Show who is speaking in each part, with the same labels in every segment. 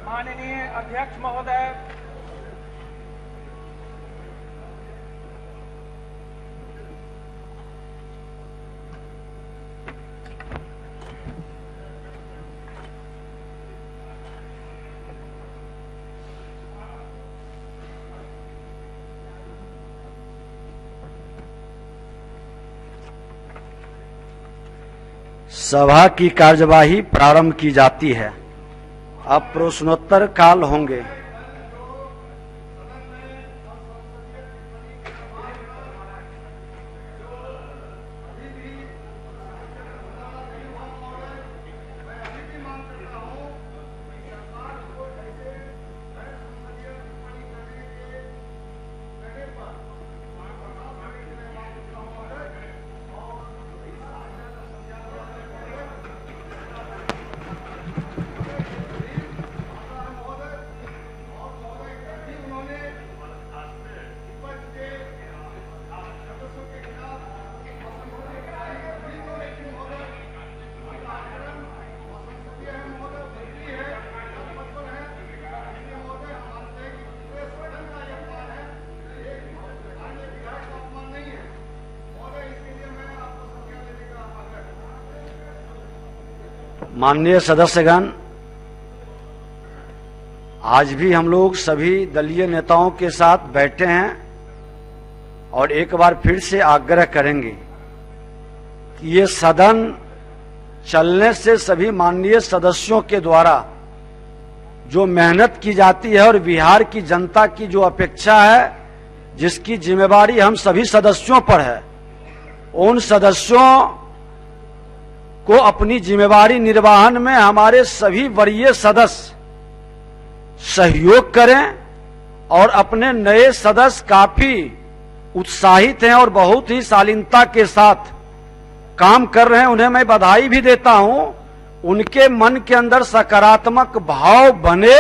Speaker 1: माननीय अध्यक्ष महोदय, सभा की कार्यवाही प्रारंभ की जाती है। अब प्रश्नोत्तर काल होंगे। माननीय सदस्यगण, आज भी हम लोग सभी दलीय नेताओं के साथ बैठे हैं और एक बार फिर से आग्रह करेंगे कि ये सदन चलने से सभी माननीय सदस्यों के द्वारा जो मेहनत की जाती है और बिहार की जनता की जो अपेक्षा है, जिसकी जिम्मेवारी हम सभी सदस्यों पर है, उन सदस्यों को अपनी जिम्मेवारी निर्वहन में हमारे सभी वरीय सदस्य सहयोग करें और अपने नए सदस्य काफी उत्साहित हैं और बहुत ही शालीनता के साथ काम कर रहे हैं। उन्हें मैं बधाई भी देता हूं। उनके मन के अंदर सकारात्मक भाव बने,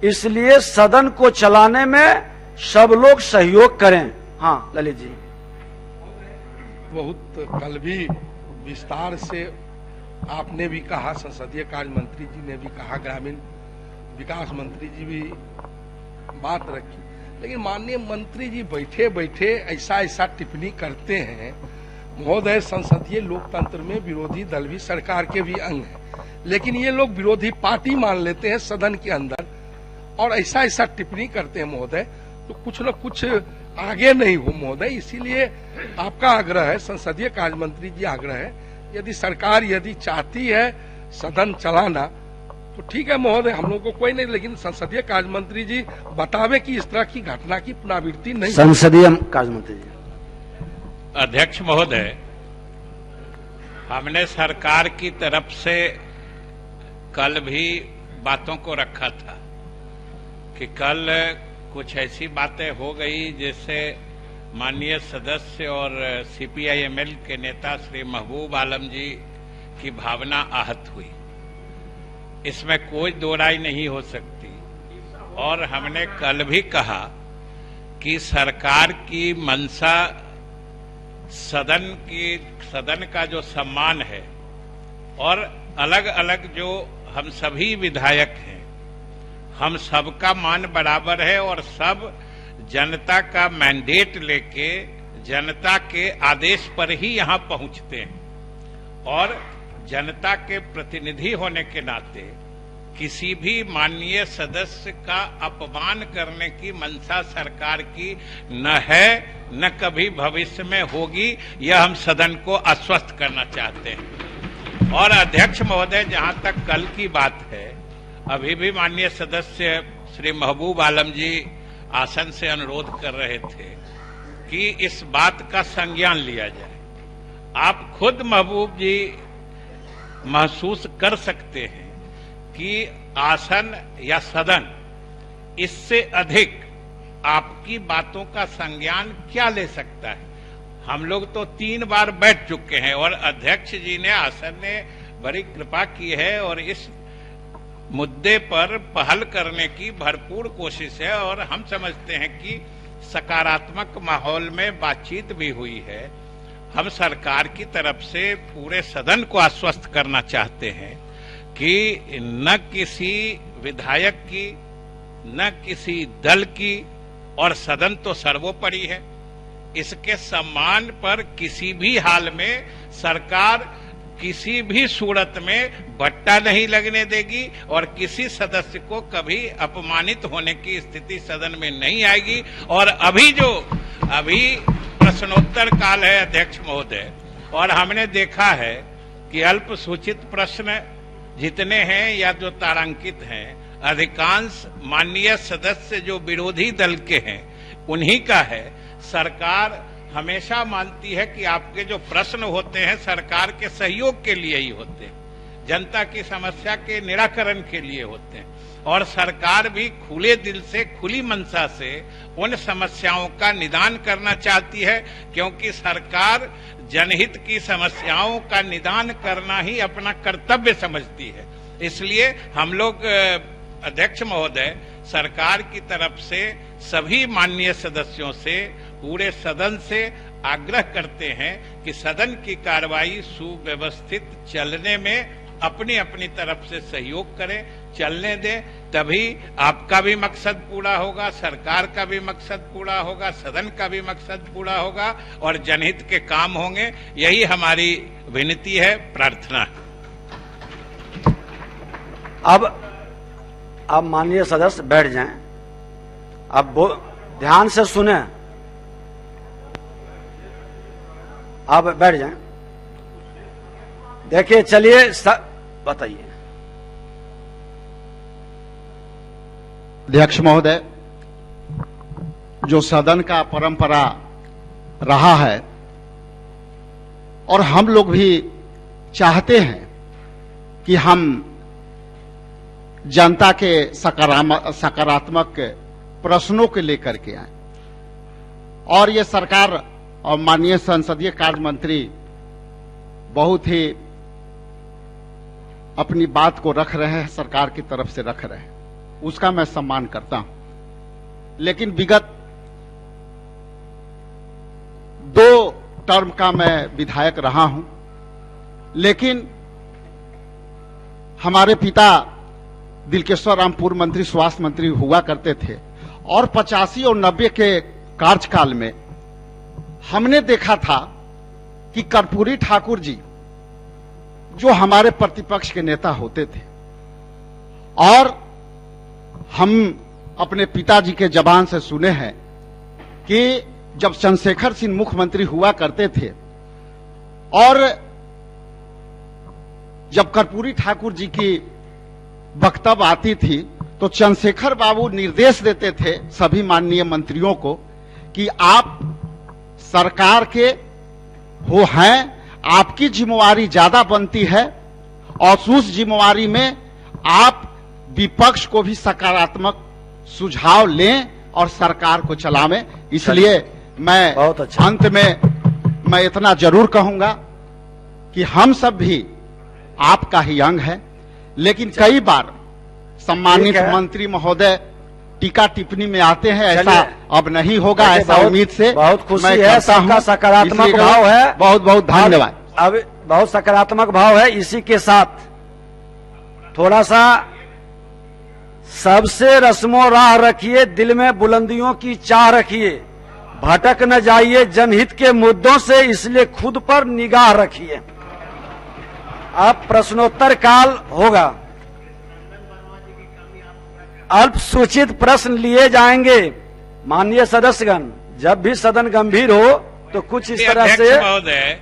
Speaker 1: इसलिए सदन को चलाने में सब लोग सहयोग करें। हाँ ललित जी,
Speaker 2: बहुत कल भी विस्तार से आपने भी कहा, संसदीय कार्य मंत्री जी ने भी कहा, ग्रामीण विकास मंत्री जी भी बात रखी, लेकिन माननीय मंत्री जी बैठे बैठे ऐसा टिप्पणी करते हैं। महोदय, संसदीय लोकतंत्र में विरोधी दल भी सरकार के भी अंग है, लेकिन ये लोग विरोधी पार्टी मान लेते हैं सदन के अंदर और ऐसा टिप्पणी करते हैं महोदय, तो कुछ न कुछ आगे नहीं हो महोदय। इसीलिए आपका आग्रह है, संसदीय कार्य मंत्री जी आग्रह है, यदि सरकार यदि चाहती है सदन चलाना तो ठीक है महोदय, हम लोग को कोई नहीं, लेकिन संसदीय कार्य मंत्री जी बतावे कि इस तरह की घटना की पुनरावृत्ति नहीं।
Speaker 1: संसदीय कार्य मंत्री जी।
Speaker 3: अध्यक्ष महोदय, हमने सरकार की तरफ से कल भी बातों को रखा था कि कल कुछ ऐसी बातें हो गई जिससे माननीय सदस्य और सीपीआईएमएल के नेता श्री महबूब आलम जी की भावना आहत हुई। इसमें कोई दो राय नहीं हो सकती और हमने कल भी कहा कि सरकार की मंशा सदन का जो सम्मान है और अलग अलग जो हम सभी विधायक हैं, हम सबका मान बराबर है और सब जनता का मैंडेट लेके जनता के आदेश पर ही यहां पहुंचते हैं और जनता के प्रतिनिधि होने के नाते किसी भी माननीय सदस्य का अपमान करने की मंशा सरकार की न है न कभी भविष्य में होगी। यह हम सदन को आश्वस्त करना चाहते हैं। और अध्यक्ष महोदय, जहां तक कल की बात है, अभी भी माननीय सदस्य श्री महबूब आलम जी आसन से अनुरोध कर रहे थे कि इस बात का संज्ञान लिया जाए। आप खुद महबूब जी महसूस कर सकते हैं कि आसन या सदन इससे अधिक आपकी बातों का संज्ञान क्या ले सकता है। हम लोग तो 3 बार बैठ चुके हैं और अध्यक्ष जी ने, आसन ने बड़ी कृपा की है और इस मुद्दे पर पहल करने की भरपूर कोशिश है और हम समझते हैं कि सकारात्मक माहौल में बातचीत भी हुई है। हम सरकार की तरफ से पूरे सदन को आश्वस्त करना चाहते हैं कि न किसी विधायक की, न किसी दल की, और सदन तो सर्वोपरि है, इसके सम्मान पर किसी भी हाल में सरकार किसी भी सूरत में बट्टा नहीं लगने देगी और किसी सदस्य को कभी अपमानित होने की स्थिति सदन में नहीं आएगी। और अभी प्रश्नोत्तर काल है अध्यक्ष महोदय, और हमने देखा है कि अल्पसूचित प्रश्न जितने हैं या जो तारांकित हैं, अधिकांश माननीय सदस्य जो विरोधी दल के हैं उन्हीं का है। सरकार हमेशा मानती है कि आपके जो प्रश्न होते हैं सरकार के सहयोग के लिए ही होते हैं, जनता की समस्या के निराकरण के लिए होते हैं, और सरकार भी खुले दिल से, खुली मंशा से उन समस्याओं का निदान करना चाहती है, क्योंकि सरकार जनहित की समस्याओं का निदान करना ही अपना कर्तव्य समझती है। इसलिए हम लोग अध्यक्ष महोदय सरकार की तरफ से सभी माननीय सदस्यों से, पूरे सदन से आग्रह करते हैं कि सदन की कार्रवाई सुव्यवस्थित चलने में अपनी अपनी तरफ से सहयोग करें, चलने दें, तभी आपका भी मकसद पूरा होगा, सरकार का भी मकसद पूरा होगा, सदन का भी मकसद पूरा होगा और जनहित के काम होंगे। यही हमारी विनती है, प्रार्थना है।
Speaker 1: अब माननीय सदस्य बैठ जाएं। अब ध्यान से सुने, अब बैठ जाएं। देखिए, चलिए बताइए।
Speaker 4: अध्यक्ष महोदय, जो सदन का परंपरा रहा है और हम लोग भी चाहते हैं कि हम जनता के सकारात्मक प्रश्नों के लेकर के आए, और ये सरकार और माननीय संसदीय कार्य मंत्री बहुत ही अपनी बात को रख रहे हैं, सरकार की तरफ से रख रहे हैं, उसका मैं सम्मान करता हूं। लेकिन विगत 2 टर्म का मैं विधायक रहा हूं, लेकिन हमारे पिता दिलकेश्वर राम पूर्व मंत्री, स्वास्थ्य मंत्री हुआ करते थे, और 85 और 90 के कार्यकाल में हमने देखा था कि कर्पूरी ठाकुर जी जो हमारे प्रतिपक्ष के नेता होते थे, और हम अपने पिताजी के जबान से सुने हैं कि जब चंद्रशेखर सिंह मुख्यमंत्री हुआ करते थे और जब कर्पूरी ठाकुर जी की वक्तव्य आती थी तो चंद्रशेखर बाबू निर्देश देते थे सभी माननीय मंत्रियों को कि आप सरकार के हो हैं, आपकी जिम्मेवारी ज्यादा बनती है, और उस जिम्मेवारी में आप विपक्ष को भी सकारात्मक सुझाव लें और सरकार को चलावें। इसलिए मैं
Speaker 1: बहुत अच्छा।
Speaker 4: अंत में मैं इतना जरूर कहूंगा कि हम सब भी आपका ही अंग है, लेकिन कई बार सम्मानित मंत्री महोदय टीका टिप्पणी में आते हैं, ऐसा अब नहीं होगा, ऐसा उम्मीद से
Speaker 1: बहुत खुशी है, सबका सकारात्मक भाव है।
Speaker 4: बहुत बहुत धन्यवाद।
Speaker 1: अब बहुत सकारात्मक भाव है। इसी के साथ थोड़ा सा सबसे रस्मों राह रखिए, दिल में बुलंदियों की चाह रखिए, भटक न जाइए जनहित के मुद्दों से, इसलिए खुद पर निगाह रखिए। अब प्रश्नोत्तर काल होगा, अल्प सूचित प्रश्न लिए जाएंगे। माननीय सदस्यगण, जब भी सदन गंभीर हो तो कुछ इस तरह से।
Speaker 3: महोदय,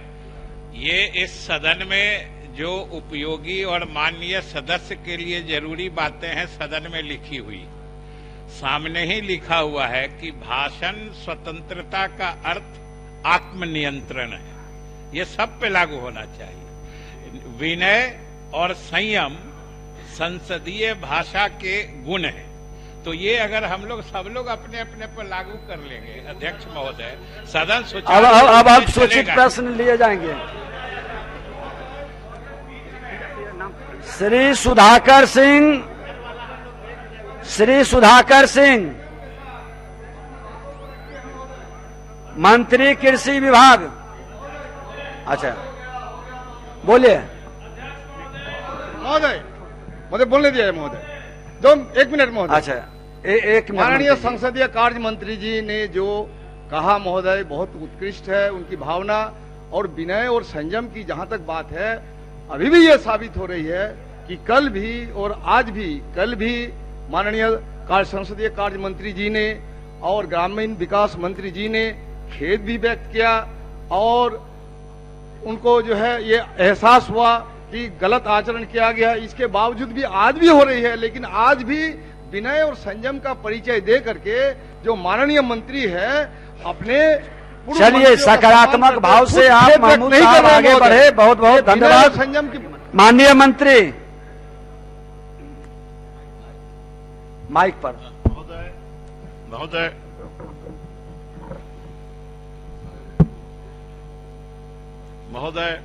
Speaker 3: ये इस सदन में जो उपयोगी और माननीय सदस्य के लिए जरूरी बातें हैं सदन में लिखी हुई, सामने ही लिखा हुआ है कि भाषण स्वतंत्रता का अर्थ आत्मनियंत्रण है। ये सब पे लागू होना चाहिए। विनय और संयम संसदीय भाषा के गुण हैं। तो ये अगर हम लोग सब लोग अपने अपने पर लागू कर लेंगे, अध्यक्ष महोदय, सदन
Speaker 1: अब अल्प सूचित प्रश्न लिए जाएंगे। श्री सुधाकर सिंह, मंत्री कृषि विभाग। अच्छा, बोलिए
Speaker 5: महोदय। मुझे बोलने दिया है महोदय, 1 मिनट महोदय।
Speaker 1: अच्छा, एक मिनट।
Speaker 5: माननीय संसदीय कार्य मंत्री जी ने जो कहा महोदय बहुत उत्कृष्ट है, उनकी भावना और विनय और संयम की जहां तक बात है, अभी भी ये साबित हो रही है कि कल भी और आज भी, कल भी माननीय संसदीय कार्य मंत्री जी ने और ग्रामीण विकास मंत्री जी ने खेद भी व्यक्त किया और उनको जो है ये एहसास हुआ कि गलत आचरण किया गया, इसके बावजूद भी आज भी हो रही है, लेकिन आज भी विनय और संयम का परिचय दे करके जो माननीय मंत्री है अपने
Speaker 1: चलिए सकारात्मक भाव से आप महमूद साहब आगे बढ़े। बहुत बहुत धन्यवाद।
Speaker 5: संयम की
Speaker 1: माननीय मंत्री माइक पर।
Speaker 6: महोदय,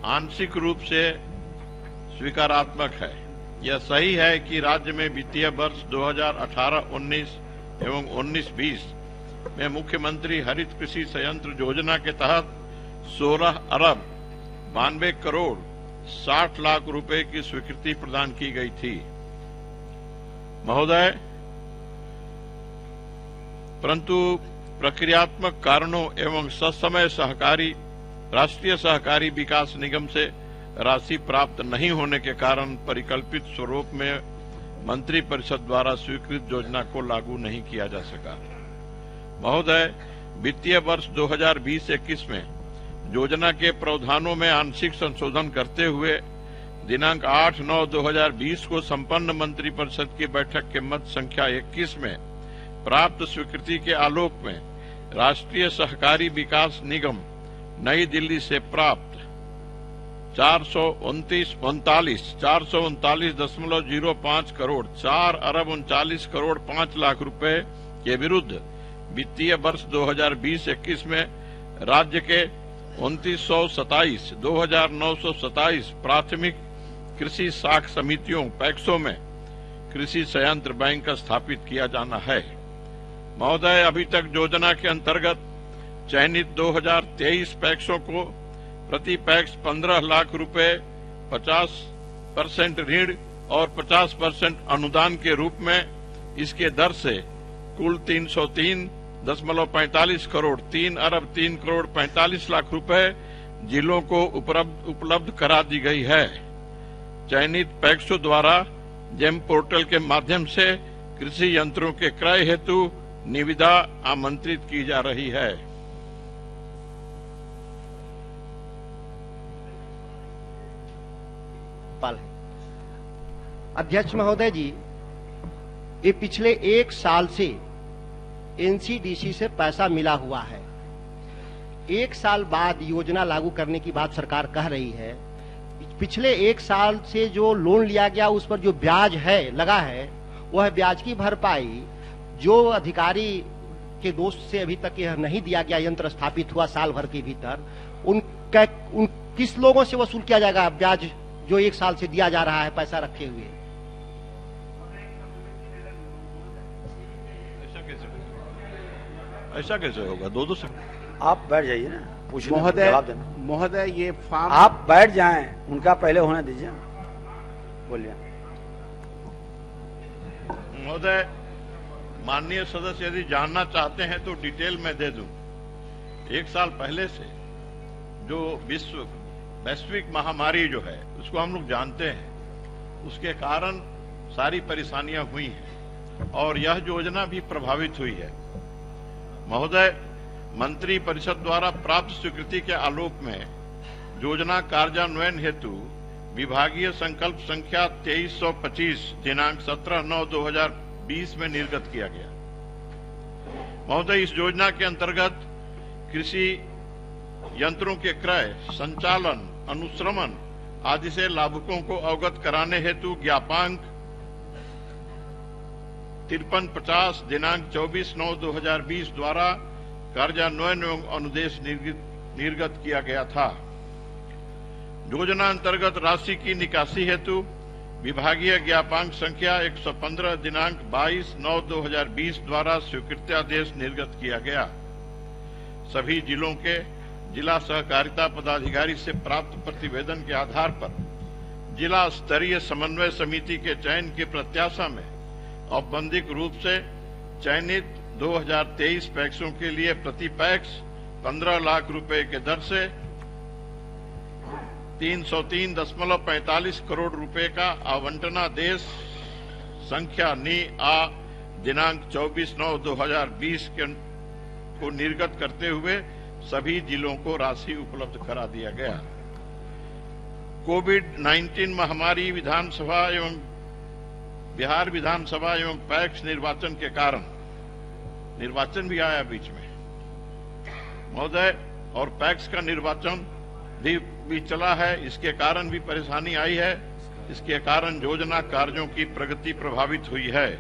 Speaker 6: आंशिक रूप से स्वीकारात्मक है। यह सही है कि राज्य में वित्तीय वर्ष 2018-19 एवं 19-20 में मुख्यमंत्री हरित कृषि संयंत्र योजना के तहत 16 अरब 92 करोड़ 60 लाख रुपए की स्वीकृति प्रदान की गई थी। महोदय, परंतु प्रक्रियात्मक कारणों एवं ससमय राष्ट्रीय सहकारी विकास निगम से राशि प्राप्त नहीं होने के कारण परिकल्पित स्वरूप में मंत्री परिषद द्वारा स्वीकृत योजना को लागू नहीं किया जा सका। महोदय, वित्तीय वर्ष 2020-21 में योजना के प्रावधानों में आंशिक संशोधन करते हुए दिनांक 8/9/2020 को संपन्न मंत्री परिषद की बैठक के मत संख्या 21 में प्राप्त स्वीकृति के आलोक में राष्ट्रीय सहकारी विकास निगम नई दिल्ली से प्राप्त 439.05 करोड़ 4 अरब 39 करोड़ 5 लाख रुपए के विरुद्ध वित्तीय वर्ष 2020-21 में राज्य के 2927 प्राथमिक कृषि साख समितियों पैक्सों में कृषि संयंत्र बैंक स्थापित किया जाना है। महोदय, अभी तक योजना के अंतर्गत चयनित 2023 पैक्सों को प्रति पैक्स 15 लाख रुपए 50% ऋण और 50% अनुदान के रूप में इसके दर से कुल 303.45 करोड़ 3 अरब 3 करोड़ 45 लाख रुपए जिलों को उपलब्ध करा दी गई है। चयनित पैक्सों द्वारा जेम पोर्टल के माध्यम से कृषि यंत्रों के क्रय हेतु निविदा आमंत्रित की जा रही है।
Speaker 7: अध्यक्ष महोदय जी, ये पिछले 1 साल से एनसीडीसी से पैसा मिला हुआ है। 1 साल बाद योजना लागू करने की बात सरकार कह रही है। पिछले 1 साल से जो लोन लिया गया उस पर जो ब्याज है लगा है, वह ब्याज की भरपाई जो अधिकारी के दोष से अभी तक यह नहीं दिया गया, यंत्र स्थापित हुआ साल भर के भीतर, उन किस लोगों से वसूल किया जाएगा ब्याज जो 1 साल से दिया जा रहा है पैसा रखे हुए?
Speaker 6: ऐसा कैसे होगा? दो से
Speaker 1: आप बैठ जाइए ना, पूछने जवाब देना।
Speaker 4: महोदय, ये फार्म
Speaker 1: आप बैठ जाएं, उनका पहले होने दीजिए। बोलिए।
Speaker 6: महोदय, माननीय सदस्य यदि जानना चाहते हैं तो डिटेल में दे दूं। 1 साल पहले से जो वैश्विक महामारी जो है उसको हम लोग जानते हैं, उसके कारण सारी परेशानियां हुई हैं और यह योजना भी प्रभावित हुई है। महोदय, मंत्री परिषद द्वारा प्राप्त स्वीकृति के आलोक में योजना कार्यान्वयन हेतु विभागीय संकल्प संख्या 2325 दिनांक 17/9/2020 में निर्गत किया गया। महोदय, इस योजना के अंतर्गत कृषि यंत्रों के क्रय, संचालन, अनुश्रवण आदि से लाभुकों को अवगत कराने हेतु ज्ञापांक 5350 दिनांक 24/9/2020 द्वारा कार्यान्वयन एवं अनुदेश निर्गत किया गया था। योजना अंतर्गत राशि की निकासी हेतु विभागीय ज्ञापांक संख्या 115 दिनांक 22/9/2020 द्वारा स्वीकृत्यादेश निर्गत किया गया। सभी जिलों के जिला सहकारिता पदाधिकारी से प्राप्त प्रतिवेदन के आधार पर जिला स्तरीय समन्वय समिति के चयन की प्रत्याशा में औपबंधिक रूप से चयनित 2023 पैक्सों के लिए प्रति पैक्स 15 लाख रुपए के दर से 303.45 करोड़ रुपए का आवंटनादेश संख्या नी-आ दिनांक 24/9/2020 को निर्गत करते हुए सभी जिलों को राशि उपलब्ध करा दिया गया। कोविड-19 महामारी विधानसभा एवं बिहार विधानसभा एवं पैक्स निर्वाचन के कारण निर्वाचन भी आया बीच में महोदय, और पैक्स का निर्वाचन भी चला है। इसके कारण भी परेशानी आई है। इसके कारण योजना कार्यों की प्रगति प्रभावित हुई है।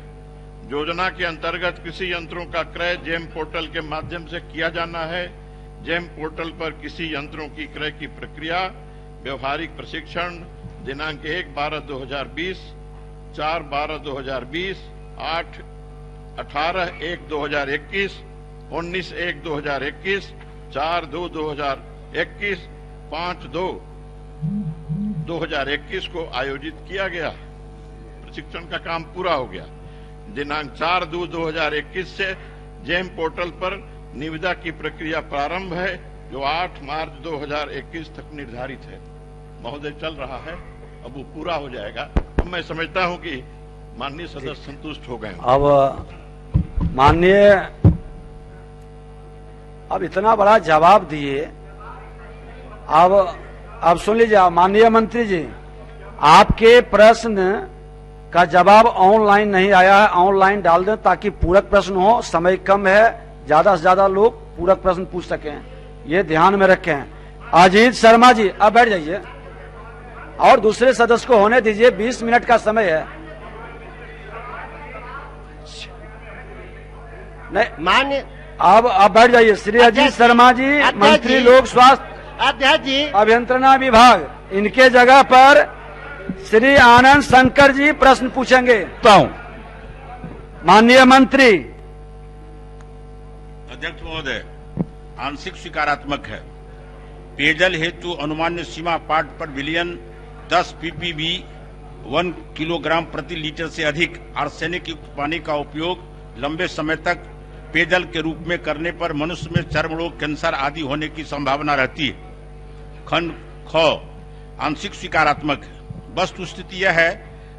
Speaker 6: योजना के अंतर्गत कृषि यंत्रों का क्रय जेम पोर्टल के माध्यम से किया जाना है। जेम पोर्टल पर कृषि यंत्रों की क्रय की प्रक्रिया व्यवहारिक प्रशिक्षण दिनांक 1/12/2020, 4/12/2020, 18/1/2021, 19/1/2021, 4/2/2021, 5/2/2021 को आयोजित किया गया। प्रशिक्षण का काम पूरा हो गया। दिनांक 4/2/2021 से जेम पोर्टल पर निविदा की प्रक्रिया प्रारंभ है, जो 8 मार्च 2021 तक निर्धारित है। महोदय, चल रहा है, अब वो पूरा हो जाएगा। अब मैं समझता हूं कि माननीय सदस्य संतुष्ट हो गए।
Speaker 1: अब माननीय, अब इतना बड़ा जवाब दिए, अब सुन लीजिए माननीय मंत्री जी, आपके प्रश्न का जवाब ऑनलाइन नहीं आया है, ऑनलाइन डाल दें ताकि पूरक प्रश्न हो। समय कम है, ज्यादा से ज्यादा लोग पूरक प्रश्न पूछ सकें, ये ध्यान में रखें। अजीत शर्मा जी अब बैठ जाइए और दूसरे सदस्य को होने दीजिए, 20 मिनट का समय है। नहीं
Speaker 7: मान्य
Speaker 1: अब बैठ जाइए। श्री अजीत शर्मा जी, मंत्री लोक स्वास्थ्य
Speaker 7: अध्यक्ष जी,
Speaker 1: अभियंत्रणा विभाग, इनके जगह पर श्री आनंद शंकर जी प्रश्न पूछेंगे। माननीय मंत्री।
Speaker 8: अध्यक्ष महोदय, आंशिक स्वीकारात्मक है। पेयजल हेतु अनुमान्य सीमा पार्ट पर विलयन 10 ppb 1 किलोग्राम प्रति लीटर से अधिक आर्सेनिक युक्त पानी का उपयोग लंबे समय तक पेयजल के रूप में करने पर मनुष्य में चर्म रोग, कैंसर आदि होने की संभावना रहती है। खंड ख आंशिक स्वीकारात्मक है। वस्तुस्थिति यह है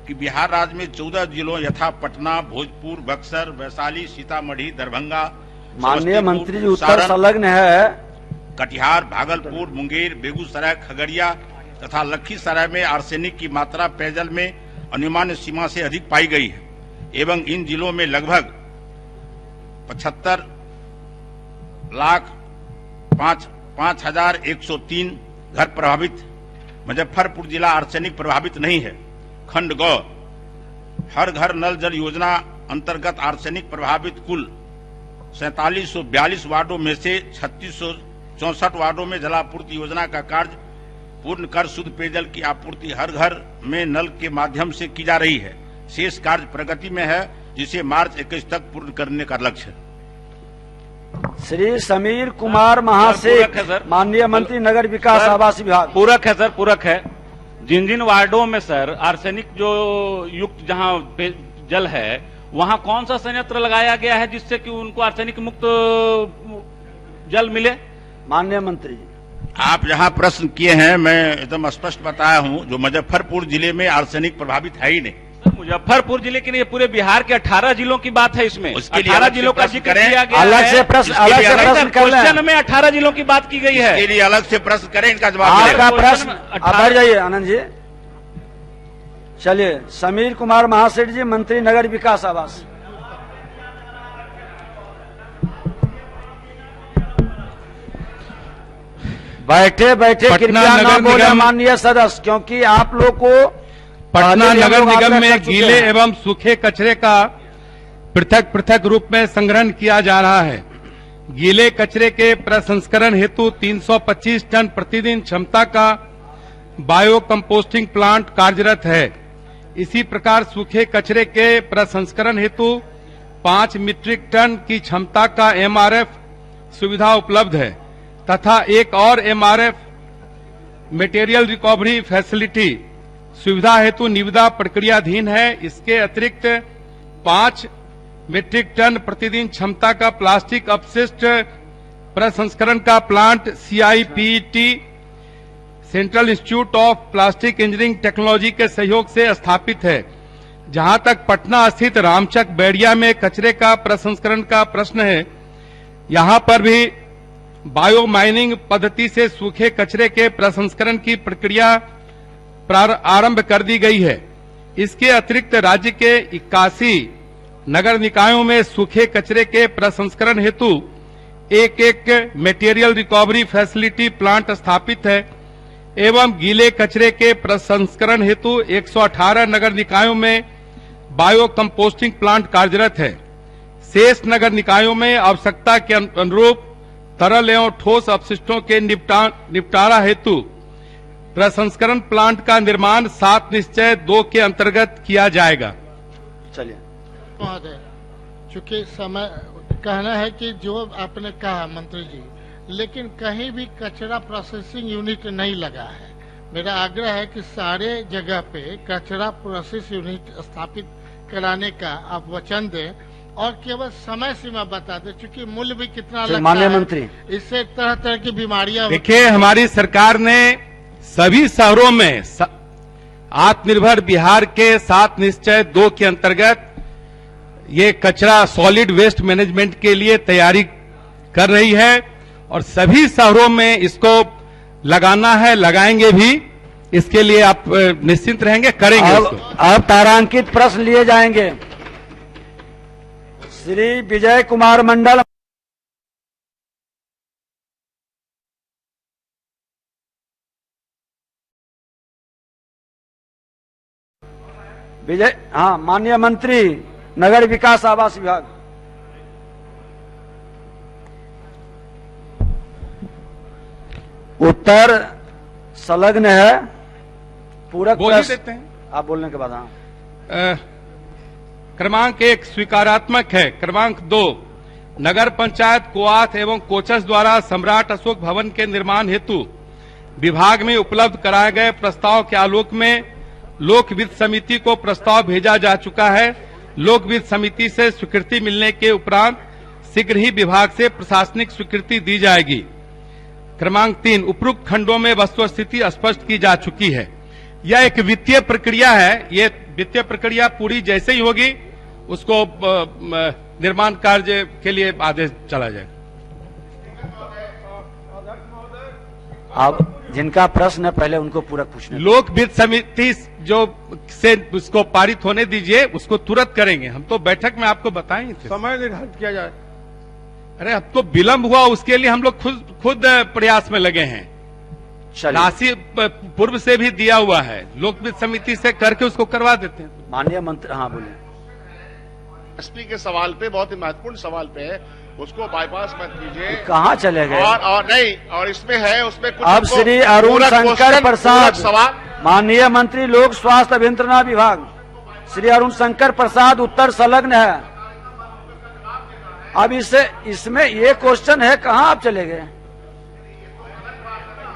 Speaker 8: कि बिहार राज्य में 14 जिलों यथा पटना, भोजपुर, बक्सर, वैशाली, सीतामढ़ी, दरभंगा,
Speaker 1: माननीय मंत्री जी उत्तर संलग्न है।
Speaker 8: कटिहार, भागलपुर, मुंगेर, बेगूसराय, खगड़िया तथा लखीसराय में आर्सेनिक की मात्रा पेयजल में अनुमान्य सीमा से अधिक पाई गई है एवं इन जिलों में लगभग 75,05,103 घर प्रभावित। मुजफ्फरपुर जिला आर्सेनिक प्रभावित नहीं है। खंड ग हर घर नल जल योजना अंतर्गत आर्सेनिक प्रभावित कुल 4742 वार्डों में से 3664 वार्डों में जलापूर्ति योजना का कार्य पूर्ण कर शुद्ध पेयजल की आपूर्ति हर घर में नल के माध्यम से की जा रही है। शेष कार्य प्रगति में है, जिसे मार्च 21 तक पूर्ण करने का लक्ष्य है।
Speaker 1: श्री समीर कुमार महासेठ, माननीय मंत्री नगर विकास आवास विभाग।
Speaker 9: पूरक है सर, पूरक है। जिन जिन वार्डों में सर आर्सेनिक जो युक्त जहां जल है, वहां कौन सा संयंत्र लगाया गया है जिससे कि उनको आर्सेनिक मुक्त जल मिले?
Speaker 1: माननीय मंत्री जी,
Speaker 8: आप जहां प्रश्न किए हैं मैं एकदम स्पष्ट बताया हूं, जो मुजफ्फरपुर जिले में आर्सेनिक प्रभावित है ही नहीं।
Speaker 9: मुजफ्फरपुर जिले के नहीं, पूरे बिहार के 18 जिलों की बात है इसमें।
Speaker 8: उसके लिए
Speaker 9: 18 जिलों का जिक्र किया गया
Speaker 1: अलग से प्रश्न
Speaker 9: क्वेश्चन में 18 जिलों की बात की गई है।
Speaker 8: इसके लिए अलग से प्रश्न करें, इनका जवाब
Speaker 1: आपका प्रश्न। बैठ जाइए आनंद जी। चलिए, समीर कुमार महासेठ जी, मंत्री नगर विकास आवास। बैठे बैठे कृपया ना बोले माननीय सदस्य, क्योंकि आप लोग को
Speaker 10: पटना नगर निगम में गीले एवं सूखे कचरे का पृथक पृथक रूप में संग्रहण किया जा रहा है। गीले कचरे के प्रसंस्करण हेतु 325 टन प्रतिदिन क्षमता का बायो कंपोस्टिंग प्लांट कार्यरत है। इसी प्रकार सूखे कचरे के प्रसंस्करण हेतु 5 मीट्रिक टन की क्षमता का एमआरएफ सुविधा उपलब्ध है तथा एक और एमआरएफ मटेरियल रिकवरी फैसिलिटी सुविधा हेतु निविदा प्रक्रियाधीन है। इसके अतिरिक्त 5 मीट्रिक टन प्रतिदिन क्षमता का प्लास्टिक अपशिष्ट प्रसंस्करण का plant CIPET central institute of plastic engineering technology के सहयोग से स्थापित है। जहां तक पटना स्थित रामचक बैरिया में कचरे का प्रसंस्करण का प्रश्न है, यहां पर भी बायो माइनिंग पद्धति से सूखे कचरे के प्रसंस्करण की प्रक्रिया आरंभ कर दी गई है। इसके अतिरिक्त राज्य के 81 नगर निकायों में सूखे कचरे के प्रसंस्करण हेतु एक मटेरियल रिकवरी फैसिलिटी प्लांट स्थापित है एवं गीले कचरे के प्रसंस्करण हेतु 118 नगर निकायों में बायो कंपोस्टिंग प्लांट कार्यरत है। शेष नगर निकायों में आवश्यकता के अनुरूप तरल एवं ठोस अपशिष्टों के निपटारा हेतु प्रसंस्करण प्लांट का निर्माण 7 निश्चय 2 के अंतर्गत किया जाएगा।
Speaker 1: चलिए
Speaker 11: महोदय, चूंकि समय कहना है कि जो आपने कहा मंत्री जी, लेकिन कहीं भी कचरा प्रोसेसिंग यूनिट नहीं लगा है। मेरा आग्रह है कि सारे जगह पे कचरा प्रोसेस यूनिट स्थापित कराने का आप वचन दें और केवल समय सीमा बता दें, क्योंकि मूल्य भी कितना लगता
Speaker 1: माननीय
Speaker 11: है,
Speaker 1: मंत्री,
Speaker 11: इससे तरह तरह की बीमारियां।
Speaker 10: देखिए, हमारी सरकार ने सभी शहरों में आत्मनिर्भर बिहार के 7 निश्चय 2 के अंतर्गत ये कचरा सॉलिड वेस्ट मैनेजमेंट के लिए तैयारी कर रही है और सभी शहरों में इसको लगाना है, लगाएंगे भी। इसके लिए आप निश्चिंत रहेंगे, करेंगे।
Speaker 1: अब तारांकित प्रश्न लिए जाएंगे। श्री विजय कुमार मंडल। विजय, हाँ, माननीय मंत्री नगर विकास आवास विभाग। उत्तर संलग्न है, पूरक
Speaker 10: बोल ही
Speaker 1: प्रश्न
Speaker 10: देते हैं
Speaker 1: आप बोलने के बाद। हाँ,
Speaker 10: क्रमांक 1 स्वीकारात्मक है। क्रमांक 2 नगर पंचायत कोआथ एवं कोचस द्वारा सम्राट अशोक भवन के निर्माण हेतु विभाग में उपलब्ध कराए गए प्रस्ताव के आलोक में लोक वित्त समिति को प्रस्ताव भेजा जा चुका है। लोक वित्त समिति से स्वीकृति मिलने के उपरांत शीघ्र ही विभाग से प्रशासनिक स्वीकृति दी जाएगी। क्रमांक 3 उपरोक्त खंडों में वस्तुस्थिति स्पष्ट की जा चुकी है। यह एक वित्तीय प्रक्रिया है। ये वित्तीय प्रक्रिया पूरी जैसे ही होगी उसको निर्माण कार्य के लिए आदेश चला जाएगा।
Speaker 1: अब जिनका प्रश्न है पहले उनको पूरक पूछना।
Speaker 10: लोक वित्त समिति जो से उसको पारित होने दीजिए, उसको तुरंत करेंगे। हम तो बैठक में आपको बताएंगे,
Speaker 2: समय निर्धारित किया जाए।
Speaker 10: अरे अब तो विलंब हुआ, उसके लिए हम लोग खुद प्रयास में लगे हैं। राशि पूर्व से भी दिया हुआ है, लोक वित्त समिति से करके उसको करवा देते हैं।
Speaker 1: माननीय मंत्री, हाँ बोलिए।
Speaker 12: एसपी के सवाल पे, बहुत ही महत्वपूर्ण सवाल पे है, उसको बाईपास मत कीजिए।
Speaker 1: कहाँ चले गए?
Speaker 12: और नहीं, और इसमें है, उसमें कुछ
Speaker 1: अब श्री अरुण शंकर प्रसाद,
Speaker 12: सवाल।
Speaker 1: माननीय मंत्री लोक स्वास्थ्य अभियंत्रणा विभाग, श्री अरुण शंकर प्रसाद, उत्तर संलग्न है। अब इसमें ये क्वेश्चन है, कहाँ आप चले गए?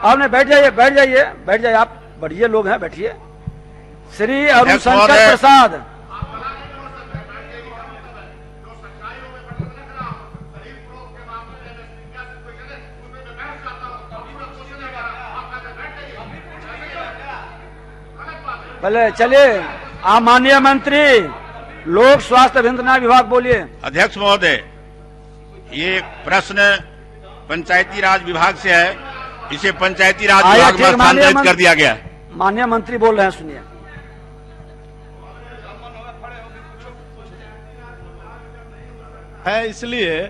Speaker 1: आपने बैठ जाइए, बैठ जाइए, बैठ जाइए, आप बढ़िया लोग हैं, बैठिए। श्री अरुण शंकर प्रसाद, पहले चलिए। आप माननीय मंत्री लोक स्वास्थ्य अभियंत्रणा विभाग, बोलिए।
Speaker 8: अध्यक्ष महोदय, ये प्रश्न पंचायती राज विभाग से है, इसे पंचायती राज विभाग में स्थानांतरित कर दिया गया।
Speaker 1: माननीय मंत्री बोल रहे हैं, सुनिए।
Speaker 13: है इसलिए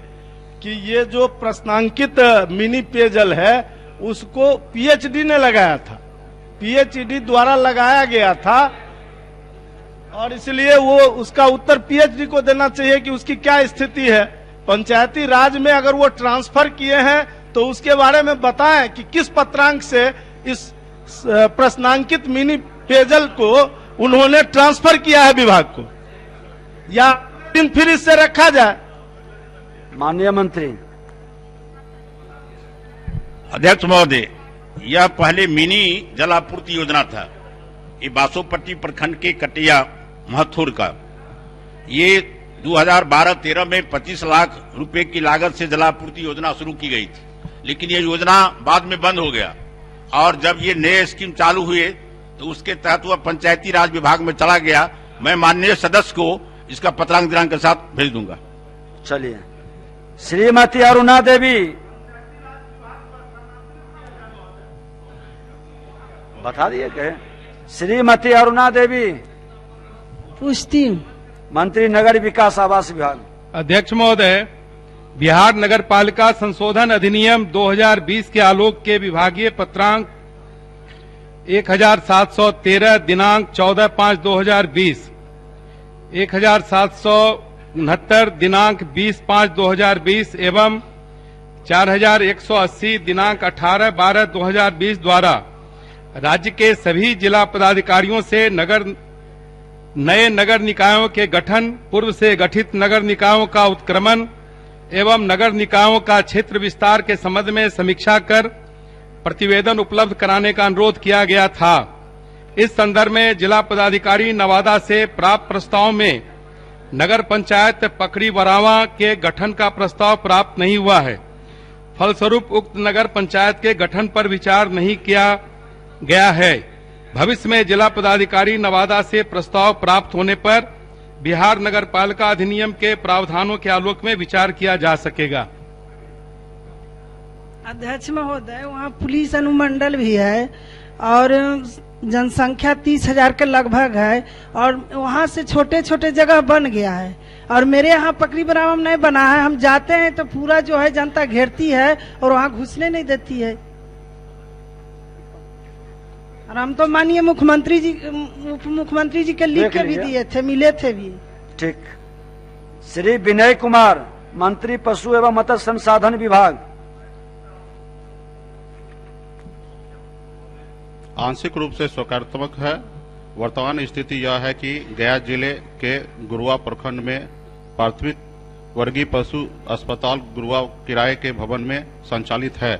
Speaker 13: कि ये जो प्रश्नांकित मिनी पेयजल है उसको पीएचडी ने लगाया था, पीएचडी द्वारा लगाया गया था, और इसलिए वो उसका उत्तर पीएचडी को देना चाहिए कि उसकी क्या स्थिति है। पंचायती राज में अगर वो ट्रांसफर किए हैं तो उसके बारे में बताएं कि किस पत्रांक से इस प्रश्नांकित मिनी पेयजल को उन्होंने ट्रांसफर किया है विभाग को, या फिर इससे रखा जाए।
Speaker 1: माननीय मंत्री।
Speaker 8: अध्यक्ष महोदय, यह पहले मिनी जल आपूर्ति योजना था। ये बासोपट्टी प्रखंड के कटिया महथुर का, ये 2012-13 में 25 लाख रुपए की लागत से जलापूर्ति योजना शुरू की गई थी, लेकिन ये योजना बाद में बंद हो गया और जब ये नए स्कीम चालू हुए तो उसके तहत वह पंचायती राज विभाग में चला गया। मैं माननीय सदस्य को इसका पत्रांक दिनांक के साथ भेज दूंगा।
Speaker 1: चलिए। श्रीमती अरुणा देवी, बता दिए कहे। श्रीमती अरुणा देवी,
Speaker 14: पूछती हूँ।
Speaker 1: मंत्री नगर विकास आवास विभाग।
Speaker 10: अध्यक्ष महोदय, बिहार नगर पालिका संशोधन अधिनियम 2020 के आलोक के विभागीय पत्रांक 1713 दिनांक 14/5/2020, 1769 दिनांक 20/5/2020 एवं 4180 दिनांक 18/12/2020 द्वारा राज्य के सभी जिला पदाधिकारियों से नए नगर निकायों के गठन, पूर्व से गठित नगर निकायों का उत्क्रमण एवं नगर निकायों का क्षेत्र विस्तार के संबंध में समीक्षा कर प्रतिवेदन उपलब्ध कराने का अनुरोध किया गया था। इस संदर्भ में जिला पदाधिकारी नवादा से प्राप्त प्रस्ताव में नगर पंचायत पकड़ी बरावा के गठन का प्रस्ताव प्राप्त नहीं हुआ है। फलस्वरूप उक्त नगर पंचायत के गठन पर विचार नहीं किया गया है। भविष्य में जिला पदाधिकारी नवादा से प्रस्ताव प्राप्त होने पर बिहार नगर पालिका अधिनियम के प्रावधानों के आलोक में विचार किया जा सकेगा।
Speaker 14: अध्यक्ष महोदय, वहाँ पुलिस अनुमंडल भी है और जनसंख्या 30,000 के लगभग है और वहाँ से छोटे छोटे जगह बन गया है और मेरे यहाँ पकड़ी बरामद नहीं बना है। हम जाते हैं तो पूरा जो है जनता घेरती है और वहाँ घुसने नहीं देती है। और हम तो माननीय मुख्यमंत्री जी, उप मुख्यमंत्री जी के लिख के भी दिए थे, मिले थे भी।
Speaker 1: ठीक। श्री विनय कुमार, मंत्री पशु एवं मत्स्य संसाधन विभाग।
Speaker 12: आंशिक रूप से सकारात्मक है। वर्तमान स्थिति यह है कि गया जिले के गुरुआ प्रखंड में प्राथमिक वर्गीय पशु अस्पताल गुरुआ किराए के भवन में संचालित है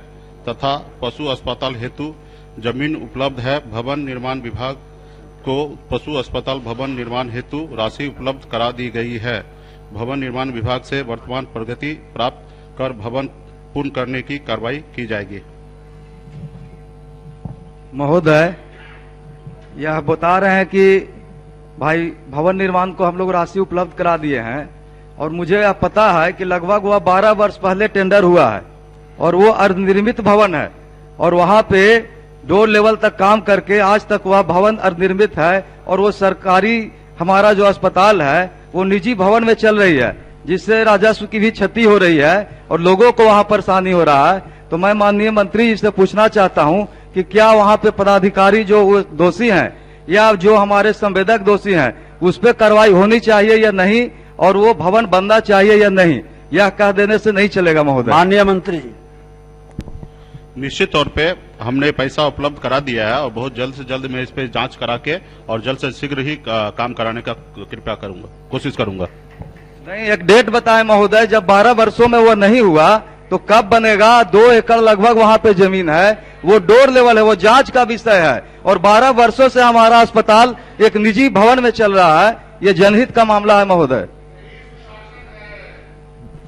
Speaker 12: तथा पशु अस्पताल हेतु जमीन उपलब्ध है। भवन निर्माण विभाग को पशु अस्पताल भवन निर्माण हेतु राशि उपलब्ध करा दी गई है। भवन निर्माण विभाग से वर्तमान प्रगति प्राप्त कर भवन पूर्ण करने की कार्रवाई की जाएगी।
Speaker 15: महोदय, यह बता रहे हैं कि भाई भवन निर्माण को हम लोग राशि उपलब्ध करा दिए हैं और मुझे यह पता है कि लगभग वह 12 वर्ष पहले टेंडर हुआ है और वो अर्धनिर्मित भवन है और वहां पे 2 लेवल तक काम करके आज तक वह भवन अर्धनिर्मित है और वो सरकारी हमारा जो अस्पताल है वो निजी भवन में चल रही है, जिससे राजस्व की भी क्षति हो रही है और लोगों को वहां परेशानी हो रहा है। तो मैं माननीय मंत्री जी से पूछना चाहता हूं कि क्या वहां पे पदाधिकारी जो दोषी हैं या जो हमारे संवेदक दोषी हैं उस पर कार्रवाई होनी चाहिए या नहीं, और वो भवन बनना चाहिए या नहीं, यह कह देने से नहीं चलेगा महोदय।
Speaker 1: माननीय मंत्री जी।
Speaker 12: निश्चित तौर पे हमने पैसा उपलब्ध करा दिया है और बहुत जल्द से जल्द मैं इस पे जांच करा के और जल्द से शीघ्र ही काम कराने का कृपया करूंगा, कोशिश करूंगा।
Speaker 15: नहीं, एक डेट बताएं महोदय, जब 12 वर्षों में वो नहीं हुआ तो कब बनेगा? 2 एकड़ लगभग वहां पे जमीन है, वो डोर लेवल है, वो जांच का विषय है और 12 वर्षों से हमारा अस्पताल एक निजी भवन में चल रहा है। ये जनहित का मामला है महोदय।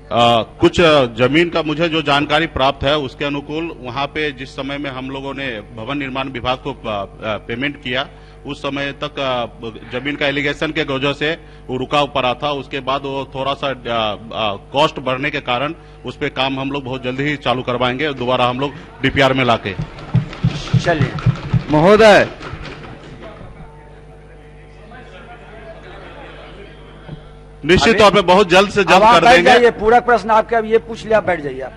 Speaker 12: कुछ जमीन का मुझे जो जानकारी प्राप्त है उसके अनुकूल वहां पे जिस समय में हम लोगों ने भवन निर्माण विभाग को पेमेंट किया उस समय तक जमीन का एलिगेशन के वजह से वो रुका पड़ा था। उसके बाद वो थोड़ा सा कॉस्ट बढ़ने के कारण उस पे काम हम लोग बहुत जल्दी ही चालू करवाएंगे, दोबारा हम लोग डीपीआर में लाके।
Speaker 1: चलिए
Speaker 15: महोदय,
Speaker 12: निश्चित तौर पे बहुत जल्द से जल्द कर देंगे।
Speaker 1: ये पूरा प्रश्न आपके अब ये पूछ लिया, बैठ जाइए आप।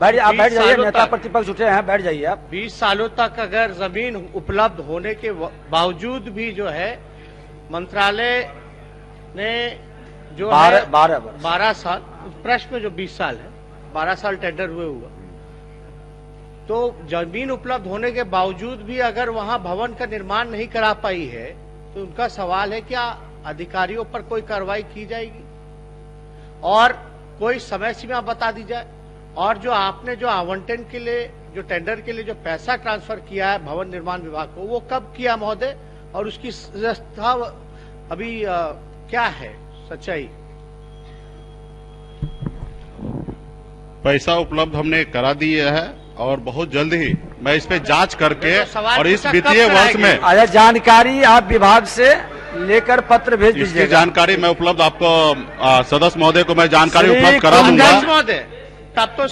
Speaker 1: आप बैठ जाइए, नेता प्रतिपक्ष उठे हैं, बैठ जाइए आप।
Speaker 16: 20 सालों तक अगर जमीन उपलब्ध होने के बावजूद भी जो है मंत्रालय ने जो 12 साल, प्रश्न में जो 20 साल है, 12 साल टेंडर हुए हुआ, तो जमीन उपलब्ध होने के बावजूद भी अगर वहां भवन का निर्माण नहीं करा पाई है तो उनका सवाल है क्या अधिकारियों पर कोई कार्रवाई की जाएगी और कोई समय सीमा बता दी जाए, और जो आपने जो आवंटन के लिए, जो टेंडर के लिए जो पैसा ट्रांसफर किया है भवन निर्माण विभाग को, वो कब किया महोदय और उसकी व्यवस्था अभी क्या है सच्चाई?
Speaker 12: पैसा उपलब्ध हमने करा दिया है और बहुत जल्द ही मैं इस पे जांच करके और इस वित्तीय वर्ष में
Speaker 1: अगर जानकारी आप विभाग से लेकर पत्र भेज दीजिए।
Speaker 12: जानकारी मैं उपलब्ध आपको सदस्य महोदय को मैं जानकारी उपलब्ध करा दूंगा।
Speaker 16: तब तो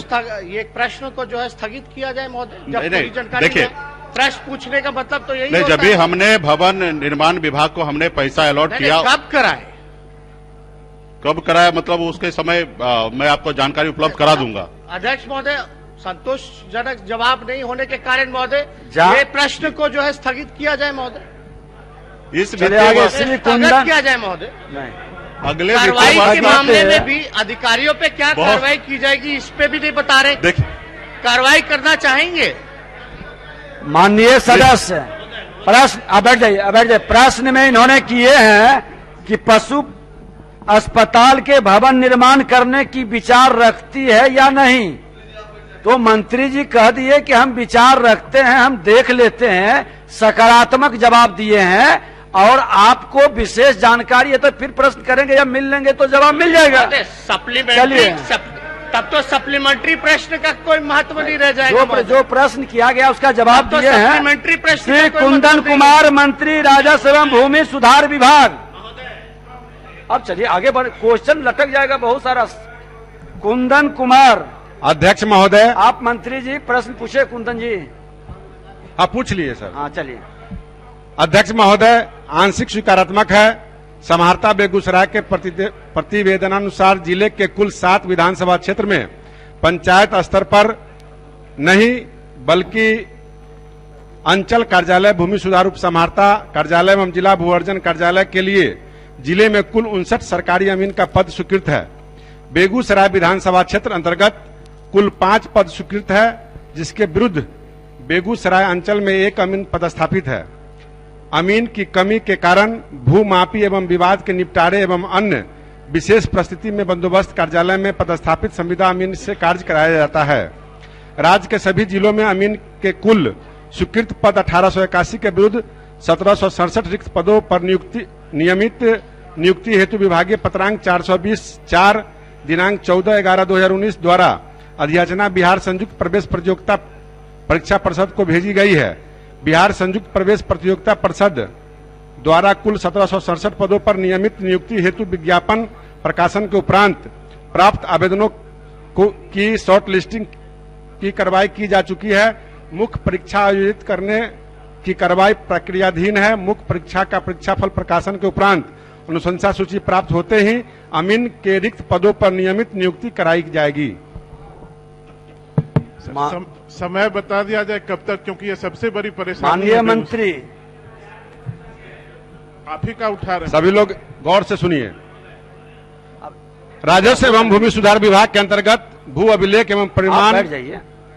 Speaker 16: ये प्रश्न को जो है स्थगित किया जाए महोदय, जब पूरी जानकारी
Speaker 12: देखिए,
Speaker 16: प्रश्न पूछने का मतलब तो यही
Speaker 12: नहीं,
Speaker 16: होता
Speaker 12: जब भी
Speaker 16: है।
Speaker 12: हमने भवन निर्माण विभाग को हमने पैसा अलॉट किया,
Speaker 16: कब कराए,
Speaker 12: कब कराया मतलब उसके समय मैं आपको जानकारी उपलब्ध करा दूंगा।
Speaker 16: अध्यक्ष महोदय, संतोषजनक जवाब नहीं होने के कारण महोदय ये प्रश्न को जो है स्थगित किया जाए महोदय,
Speaker 12: इस
Speaker 16: स्थगित किया जाए महोदय।
Speaker 12: अगले
Speaker 16: कार्रवाई के मामले में भी अधिकारियों पे क्या कार्रवाई की जाएगी इस पे भी नहीं बता रहे।
Speaker 12: देखिए,
Speaker 16: कार्रवाई करना चाहेंगे
Speaker 1: माननीय सदस्य, प्रश्न बैठ जाइए। प्रश्न में इन्होंने किए हैं कि पशु अस्पताल के भवन निर्माण करने की विचार रखती है या नहीं, तो मंत्री जी कह दिए कि हम विचार रखते हैं, हम देख लेते हैं, सकारात्मक जवाब दिए हैं। और आपको विशेष जानकारी है तो फिर प्रश्न करेंगे या मिल लेंगे तो जवाब मिल जाएगा।
Speaker 16: सप्लीमेंट्री तब तो सप्लीमेंट्री प्रश्न का कोई महत्व नहीं रह जाएगा।
Speaker 1: जो प्रश्न किया गया उसका जवाब दिए हैं।
Speaker 16: सप्लीमेंट्री प्रश्न
Speaker 1: श्री कुंदन कुमार, मंत्री राजस्व एवं भूमि सुधार विभाग। अब चलिए आगे बढ़, क्वेश्चन लटक जाएगा बहुत सारा। कुंदन कुमार।
Speaker 17: अध्यक्ष महोदय,
Speaker 1: आप मंत्री जी प्रश्न पूछे। कुंदन जी
Speaker 17: आप पूछ लिए सर।
Speaker 1: हाँ चलिए।
Speaker 17: अध्यक्ष महोदय, आंशिक स्वीकारात्मक है। समाहर्ता बेगूसराय के प्रतिवेदनानुसार जिले के कुल 7 विधानसभा क्षेत्र में पंचायत स्तर पर नहीं बल्कि अंचल कार्यालय, भूमि सुधार उप समाहर्ता कार्यालय एवं जिला भू अर्जन कार्यालय के लिए जिले में कुल 59 सरकारी अमीन का पद स्वीकृत है। बेगूसराय विधानसभा क्षेत्र अंतर्गत कुल 5 पद स्वीकृत है, जिसके विरुद्ध बेगूसराय अंचल में 1 अमीन पदस्थापित है। अमीन की कमी के कारण भूमापी एवं विवाद के निपटारे एवं अन्य विशेष परिस्थिति में बंदोबस्त कार्यालय में पदस्थापित संविदा अमीन से कार्य कराया जाता है। राज्य के सभी जिलों में अमीन के कुल स्वीकृत पद 1881 के विरुद्ध 1767 रिक्त पदों पर नियमित नियुक्ति हेतु विभागीय पत्रांक 420/4 दिनांक 14/11/2019 द्वारा अधियाचना बिहार संयुक्त प्रवेश प्रतियोगिता परीक्षा परिषद को भेजी गई है। बिहार संयुक्त प्रवेश प्रतियोगिता परिषद द्वारा कुल 1767 पदों पर नियमित नियुक्ति हेतु विज्ञापन प्रकाशन के उपरांत प्राप्त आवेदनों की शॉर्ट लिस्टिंग की कार्रवाई की जा चुकी है। मुख्य परीक्षा आयोजित करने की कार्रवाई प्रक्रियाधीन है। मुख्य परीक्षा का परीक्षाफल प्रकाशन के उपरांत अनुशंसा सूची प्राप्त होते ही अमीन के रिक्त पदों पर नियमित नियुक्ति कराई जाएगी।
Speaker 18: समय बता दिया जाए कब तक, क्योंकि ये सबसे बड़ी परेशानी।
Speaker 1: माननीय मंत्री,
Speaker 18: आप ही का उठा रहे।
Speaker 17: सभी लोग गौर से सुनिए। राजस्व एवं भूमि सुधार विभाग के अंतर्गत भू अभिलेख एवं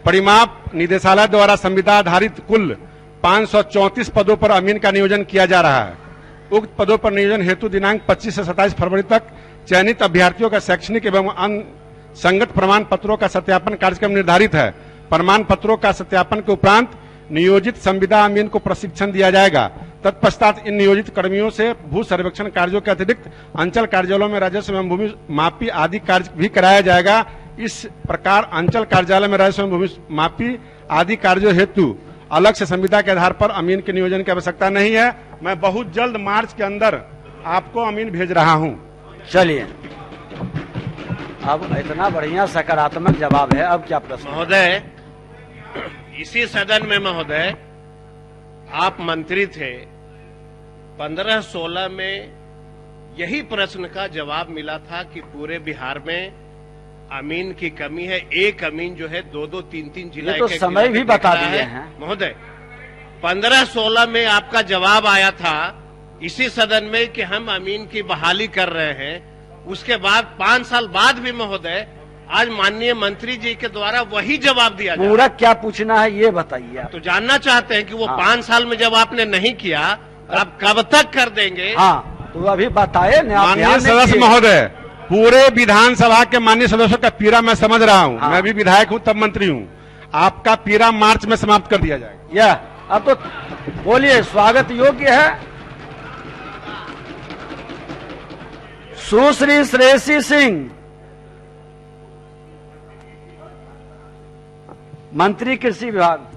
Speaker 17: परिमाप निदेशालय द्वारा संविदा आधारित कुल 534 पदों पर अमीन का नियोजन किया जा रहा है। उक्त पदों पर नियोजन हेतु दिनांक 25 से 27 फरवरी तक चयनित अभ्यर्थियों का शैक्षणिक एवं अन्य संगत प्रमाण पत्रों का सत्यापन कार्यक्रम निर्धारित है। प्रमाण पत्रों का सत्यापन के उपरांत नियोजित संविदा अमीन को प्रशिक्षण दिया जाएगा। तत्पश्चात इन नियोजित कर्मियों से भू सर्वेक्षण कार्यों के अतिरिक्त अंचल कार्यालयों में राजस्व एवं भूमि मापी आदि कार्य भी कराया जाएगा। इस प्रकार अंचल कार्यालय में राजस्व एवं भूमि मापी आदि कार्यों हेतु अलग से संविदा के आधार पर अमीन के नियोजन की आवश्यकता नहीं है। मैं बहुत जल्द मार्च के अंदर आपको अमीन भेज रहा हूं।
Speaker 1: चलिए, अब इतना बढ़िया सकारात्मक जवाब है, अब क्या प्रश्न?
Speaker 16: महोदय, इसी सदन में महोदय आप मंत्री थे, 15-16 में यही प्रश्न का जवाब मिला था कि पूरे बिहार में अमीन की कमी है। एक अमीन जो है 2-2, 3-3 जिला
Speaker 1: तो समय भी बता दिए हैं
Speaker 16: महोदय। 15-16 में आपका जवाब आया था इसी सदन में कि हम अमीन की बहाली कर रहे हैं। उसके बाद 5 साल बाद भी महोदय आज माननीय मंत्री जी के द्वारा वही जवाब दिया जाए।
Speaker 1: पूरा क्या पूछना है ये बताइए।
Speaker 16: तो जानना चाहते हैं कि वो 5 साल में जब आपने नहीं किया आप कब तक कर देंगे?
Speaker 1: हाँ, तो अभी बताए।
Speaker 17: माननीय सदस्य महोदय, पूरे विधानसभा के माननीय सदस्यों का पीड़ा मैं समझ रहा हूँ। मैं भी विधायक हूँ तब मंत्री हूँ। आपका पीड़ा मार्च में समाप्त कर दिया जाएगा।
Speaker 1: यह अब तो बोलिए, स्वागत योग्य है। सुश्री श्रेयसी सिंह, मंत्री कृषि विभाग।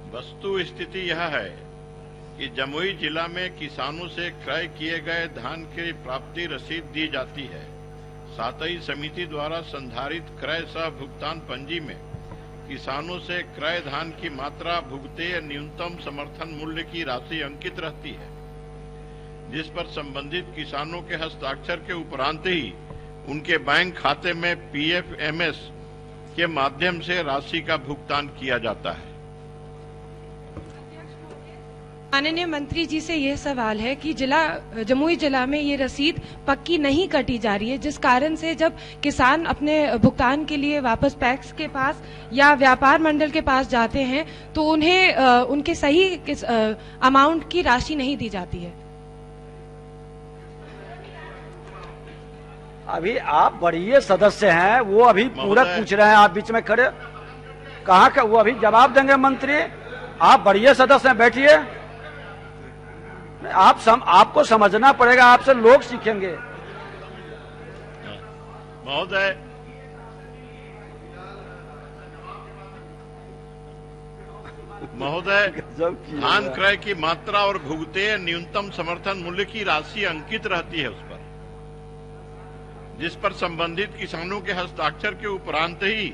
Speaker 6: वस्तु स्थिति यह है कि जमुई जिला में किसानों से क्रय किए गए धान की प्राप्ति रसीद दी जाती है। साथ ही समिति द्वारा संधारित क्रय सह भुगतान पंजी में किसानों से क्रय धान की मात्रा, भुगतेय न्यूनतम समर्थन मूल्य की राशि अंकित रहती है, जिस पर संबंधित किसानों के हस्ताक्षर के उपरांत ही उनके बैंक खाते में PFMS के माध्यम से राशि का भुगतान किया जाता है।
Speaker 19: माननीय मंत्री जी से यह सवाल है कि जमुई जिला में ये रसीद पक्की नहीं कटी जा रही है, जिस कारण से जब किसान अपने भुगतान के लिए वापस पैक्स के पास या व्यापार मंडल के पास जाते हैं तो उन्हें उनके सही अमाउंट की राशि नहीं दी जाती है।
Speaker 1: अभी आप वरीय सदस्य हैं, वो अभी पूरक पूछ रहे हैं, आप बीच में खड़े कहाँ का, वो अभी जवाब देंगे मंत्री। आप वरीय सदस्य हैं, बैठिए। आपको समझना पड़ेगा, आपसे लोग सीखेंगे।
Speaker 6: महोदय, धान क्रय की मात्रा और भुगतेय न्यूनतम समर्थन मूल्य की राशि अंकित रहती है उस पर, जिस पर संबंधित किसानों के हस्ताक्षर के उपरांत ही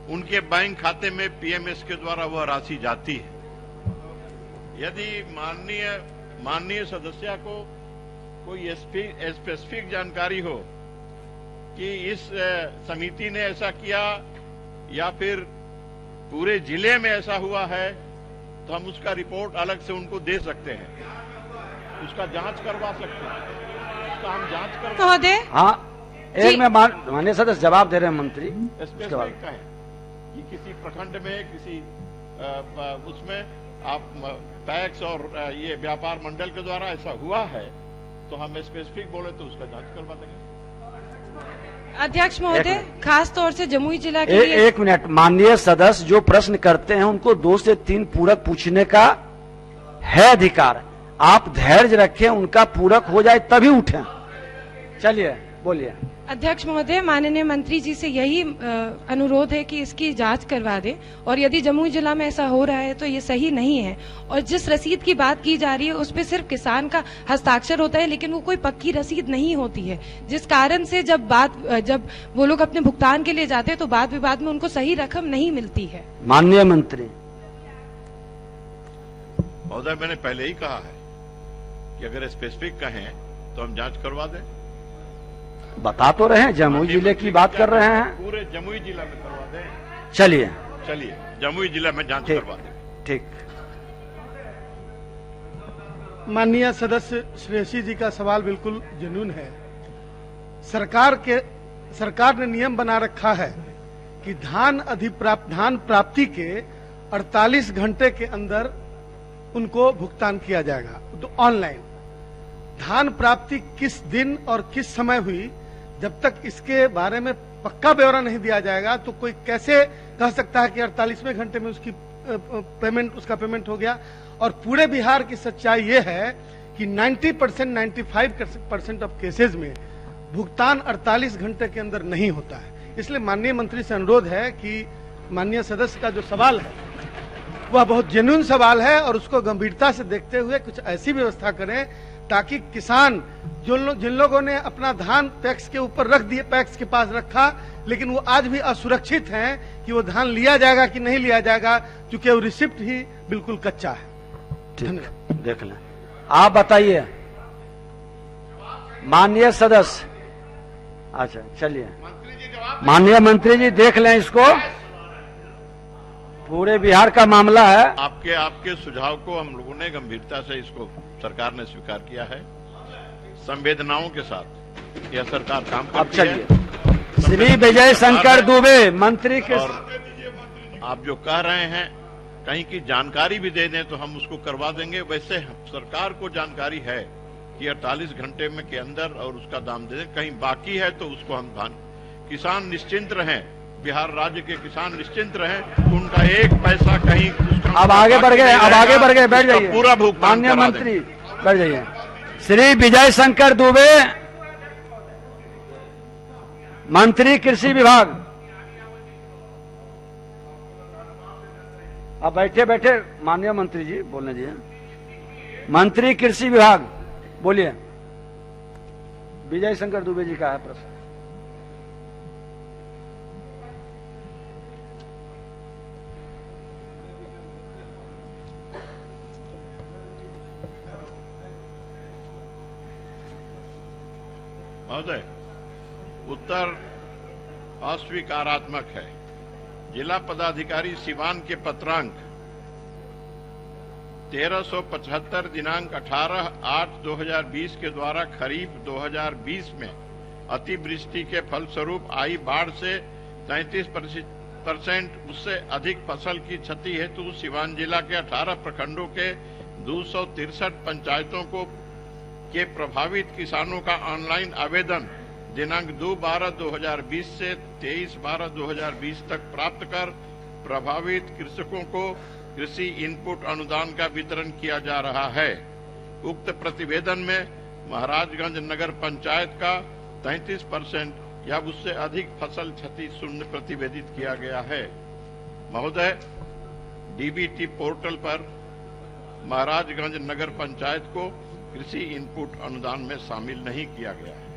Speaker 6: उनके बैंक खाते में PMS के द्वारा वह राशि जाती है। यदि माननीय सदस्य को कोई स्पेसिफिक जानकारी हो कि इस समिति ने ऐसा किया या फिर पूरे जिले में ऐसा हुआ है, तो हम उसका रिपोर्ट अलग से उनको दे सकते हैं, उसका जांच करवा सकते हैं, उसका हम जांच करवा।
Speaker 19: महोदय,
Speaker 1: हाँ, एक में माननीय सदस्य जवाब दे रहे हैं मंत्री।
Speaker 6: स्पेसिफिक का है कि किसी प्रखंड में, किसी उसमें आप पैक्स और ये व्यापार मंडल के द्वारा ऐसा हुआ है, तो हम स्पेसिफिक बोले तो उसका जांच करवा देंगे।
Speaker 19: अध्यक्ष महोदय, खास तौर से जमुई जिला के लिए
Speaker 1: एक मिनट, माननीय सदस्य जो प्रश्न करते हैं उनको 2 से 3 पूरक पूछने का है अधिकार। आप धैर्य रखें, उनका पूरक हो जाए तभी उठें। चलिए, बोलिए।
Speaker 19: अध्यक्ष महोदय, माननीय मंत्री जी से यही अनुरोध है कि इसकी जांच करवा दें, और यदि जमुई जिला में ऐसा हो रहा है तो ये सही नहीं है। और जिस रसीद की बात की जा रही है उस पे सिर्फ किसान का हस्ताक्षर होता है, लेकिन वो कोई पक्की रसीद नहीं होती है, जिस कारण से जब वो लोग अपने भुगतान के लिए जाते हैं तो बाद विवाद में उनको सही रकम नहीं मिलती है।
Speaker 1: माननीय मंत्री
Speaker 6: महोदय, मैंने पहले ही कहा है कि अगर स्पेसिफिक कहें तो हम जांच करवा दें।
Speaker 1: बता तो रहे हैं, जमुई जिले की बात कर रहे हैं।
Speaker 6: पूरे जमुई जिला में करवा दें।
Speaker 1: चलिए
Speaker 6: जमुई जिला में जांच करवा दें।
Speaker 1: ठीक।
Speaker 13: माननीय सदस्य श्रेयसी जी का सवाल बिल्कुल जेन्युइन है। सरकार ने नियम बना रखा है कि धान प्राप्ति के 48 घंटे के अंदर उनको भुगतान किया जाएगा, तो ऑनलाइन। धान प्राप्ति किस दिन और किस समय हुई, जब तक इसके बारे में पक्का ब्यौरा नहीं दिया जाएगा तो कोई कैसे कह सकता है कि 48वें घंटे में उसका पेमेंट हो गया। और पूरे बिहार की सच्चाई ये है कि 90% 95% ऑफ केसेस में भुगतान 48 घंटे के अंदर नहीं होता है। इसलिए माननीय मंत्री से अनुरोध है कि माननीय सदस्य का जो सवाल है वह बहुत जेन्युइन सवाल है, और उसको गंभीरता से देखते हुए कुछ ऐसी व्यवस्था करें ताकि किसान जिन लोगों ने अपना धान पैक्स के ऊपर रख दिए, पैक्स के पास रखा, लेकिन वो आज भी असुरक्षित हैं कि वो धान लिया जाएगा कि नहीं लिया जाएगा, क्योंकि वो रिसिप्ट ही बिल्कुल कच्चा है।
Speaker 1: धन्यवाद। देख लें, आप बताइए माननीय सदस्य। अच्छा, चलिए माननीय मंत्री जी देख लें इसको, पूरे बिहार का मामला है।
Speaker 6: आपके सुझाव को हम लोगों ने गंभीरता से इसको सरकार ने स्वीकार किया है, संवेदनाओं के साथ यह सरकार काम करती है।
Speaker 1: अब चलिए, श्री विजय शंकर दुबे मंत्री के,
Speaker 6: आप जो कह रहे हैं कहीं की जानकारी भी दे दें तो हम उसको करवा देंगे। वैसे सरकार को जानकारी है कि 48 घंटे में के अंदर और उसका दाम दे दें, कहीं बाकी है तो उसको हम किसान निश्चिंत रहें, बिहार राज्य के किसान निश्चिंत रहें, उनका एक पैसा कहीं।
Speaker 1: अब आगे बढ़ गए, बैठ जाइए।
Speaker 6: पूरा भुगतान
Speaker 1: माननीय मंत्री बैठ जाइए। श्री विजय शंकर दुबे मंत्री कृषि विभाग। अब बैठे माननीय मंत्री जी बोलने दीजिए। मंत्री कृषि विभाग, बोलिए। विजय शंकर दुबे जी का है प्रश्न।
Speaker 6: महोदय, उत्तर अस्वीकारात्मक है। जिला पदाधिकारी सिवान के पत्रांक 1375 दिनांक 18/8/2020 के द्वारा खरीफ 2020 में अतिवृष्टि के फलस्वरूप आई बाढ़ से 33% उससे अधिक फसल की क्षति हेतु सिवान जिला के 18 प्रखंडों के 263 पंचायतों के प्रभावित किसानों का ऑनलाइन आवेदन दिनांक 2/12/2020 से 23/12/2020 तक प्राप्त कर प्रभावित कृषकों को कृषि इनपुट अनुदान का वितरण किया जा रहा है। उक्त प्रतिवेदन में महाराजगंज नगर पंचायत का 33% या उससे अधिक फसल क्षति शून्य प्रतिवेदित किया गया है। महोदय, डीबीटी पोर्टल पर महाराजगंज नगर पंचायत को कृषि इनपुट अनुदान में शामिल नहीं किया गया है।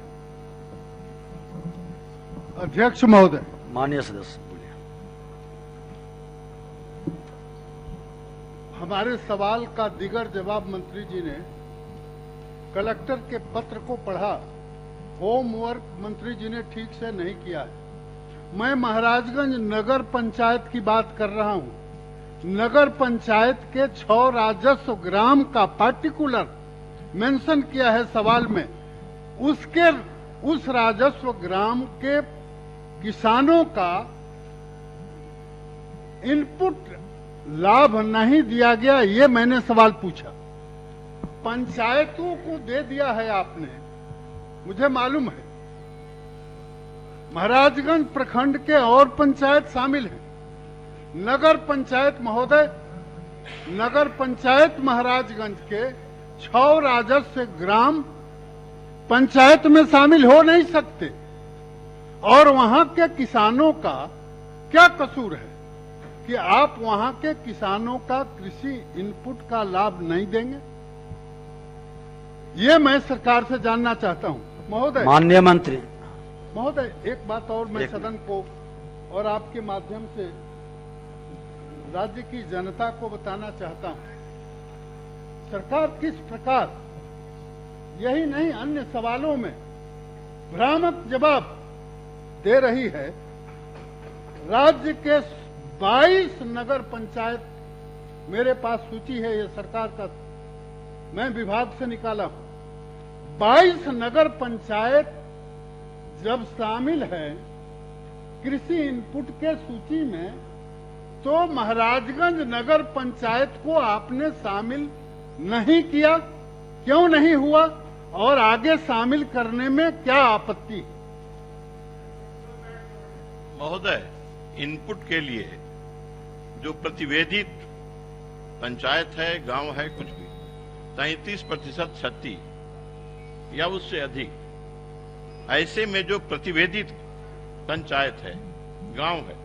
Speaker 20: अध्यक्ष महोदय,
Speaker 1: माननीय सदस्य बोलिए।
Speaker 20: हमारे सवाल का दिगर जवाब मंत्री जी ने कलेक्टर के पत्र को पढ़ा, होमवर्क मंत्री जी ने ठीक से नहीं किया है। मैं महाराजगंज नगर पंचायत की बात कर रहा हूं। नगर पंचायत के 6 राजस्व ग्राम का पार्टिकुलर मेंशन किया है सवाल में। उस राजस्व ग्राम के किसानों का इनपुट लाभ नहीं दिया गया, ये मैंने सवाल पूछा। पंचायतों को दे दिया है आपने, मुझे मालूम है। महाराजगंज प्रखंड के और पंचायत शामिल हैं। नगर पंचायत महोदय, नगर पंचायत महाराजगंज के 6 राजस्व ग्राम पंचायत में शामिल हो नहीं सकते। और वहां के किसानों का क्या कसूर है कि आप वहां के किसानों का कृषि इनपुट का लाभ नहीं देंगे? ये मैं सरकार से जानना चाहता हूं महोदय।
Speaker 1: माननीय मंत्री
Speaker 20: महोदय, एक बात और मैं सदन को और आपके माध्यम से राज्य की जनता को बताना चाहता हूं। सरकार किस प्रकार, यही नहीं अन्य सवालों में भ्रामक जवाब दे रही है। राज्य के 22 नगर पंचायत, मेरे पास सूची है, ये सरकार का, मैं विभाग से निकाला हूं। 22 नगर पंचायत जब शामिल है कृषि इनपुट के सूची में, तो महाराजगंज नगर पंचायत को आपने शामिल नहीं किया। क्यों नहीं हुआ और आगे शामिल करने में क्या आपत्ति?
Speaker 6: महोदय, इनपुट के लिए जो प्रतिवेदित पंचायत है, गांव है, कुछ भी 33% क्षति या उससे अधिक, ऐसे में जो प्रतिवेदित पंचायत है, गांव है,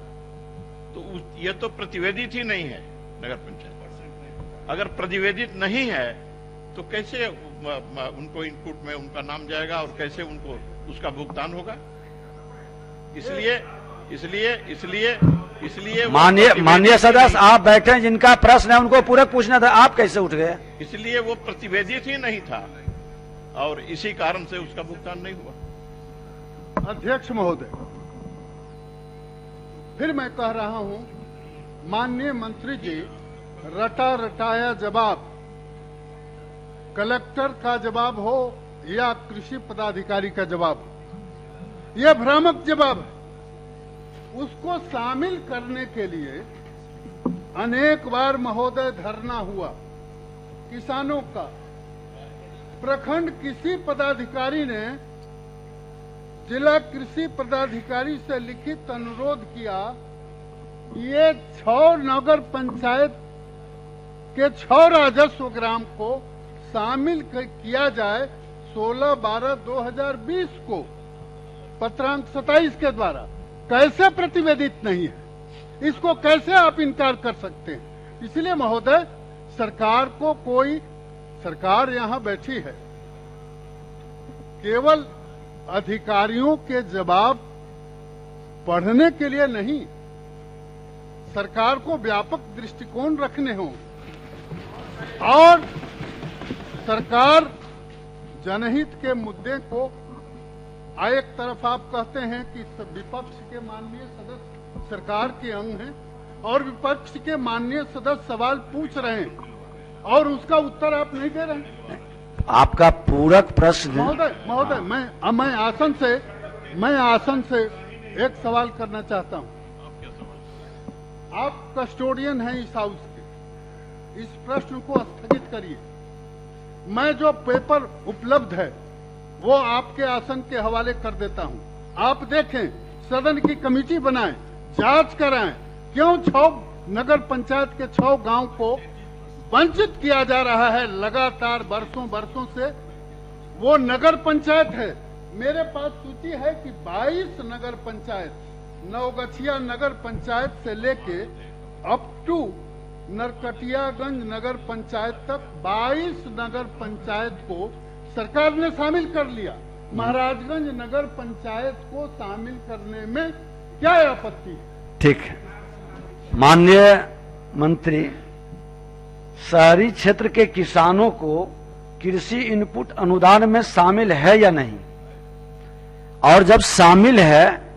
Speaker 6: तो ये तो प्रतिवेदित ही नहीं है नगर पंचायत। अगर प्रतिवेदित नहीं है तो कैसे उनको इनपुट में उनका नाम जाएगा और कैसे उनको उसका भुगतान होगा? इसलिए
Speaker 1: माननीय सदस्य, आप बैठे हैं, जिनका प्रश्न है उनको पूरक पूछना था, आप कैसे उठ गए?
Speaker 6: इसलिए वो प्रतिवेदित ही नहीं था और इसी कारण से उसका भुगतान नहीं हुआ।
Speaker 20: अध्यक्ष महोदय, फिर मैं कह रहा हूं, माननीय मंत्री जी, रटा रटाया जवाब, कलेक्टर का जवाब हो या कृषि पदाधिकारी का जवाब हो, यह भ्रामक जवाब है। उसको शामिल करने के लिए अनेक बार महोदय धरना हुआ किसानों का। प्रखंड कृषि पदाधिकारी ने जिला कृषि पदाधिकारी से लिखित अनुरोध किया, ये 6 नगर पंचायत के 6 राजस्व ग्राम को शामिल किया जाए 16/12/2020 को पत्रांक 27 के द्वारा। कैसे प्रतिवेदित नहीं है? इसको कैसे आप इनकार कर सकते हैं? इसलिए महोदय, सरकार को कोई सरकार यहाँ बैठी है, केवल अधिकारियों के जवाब पढ़ने के लिए नहीं, सरकार को व्यापक दृष्टिकोण रखने हों और सरकार जनहित के मुद्दे को एक तरफ आप कहते हैं कि विपक्ष के माननीय सदस्य सरकार के अंग हैं और विपक्ष के माननीय सदस्य सवाल पूछ रहे हैं और उसका उत्तर आप नहीं दे रहे हैं।
Speaker 1: आपका पूरक प्रश्न।
Speaker 20: महोदय मैं आसन से एक सवाल करना चाहता हूं। आप कस्टोडियन हैं इस हाउस के, इस प्रश्न को स्थगित करिए। मैं जो पेपर उपलब्ध है वो आपके आसन के हवाले कर देता हूं। आप देखें, सदन की कमेटी बनाएं, जांच कराएं, क्यों 6 नगर पंचायत के 6 गांव को वंचित किया जा रहा है लगातार बरसों से। वो नगर पंचायत है, मेरे पास सूची है कि 22 नगर पंचायत, नवगछिया नगर पंचायत से लेके अप टू नरकटियागंज नगर पंचायत तक 22 नगर पंचायत को सरकार ने शामिल कर लिया। महाराजगंज नगर पंचायत को शामिल करने में क्या आपत्ति है?
Speaker 1: ठीक है माननीय मंत्री, शहरी क्षेत्र के किसानों को कृषि इनपुट अनुदान में शामिल है या नहीं, और जब शामिल है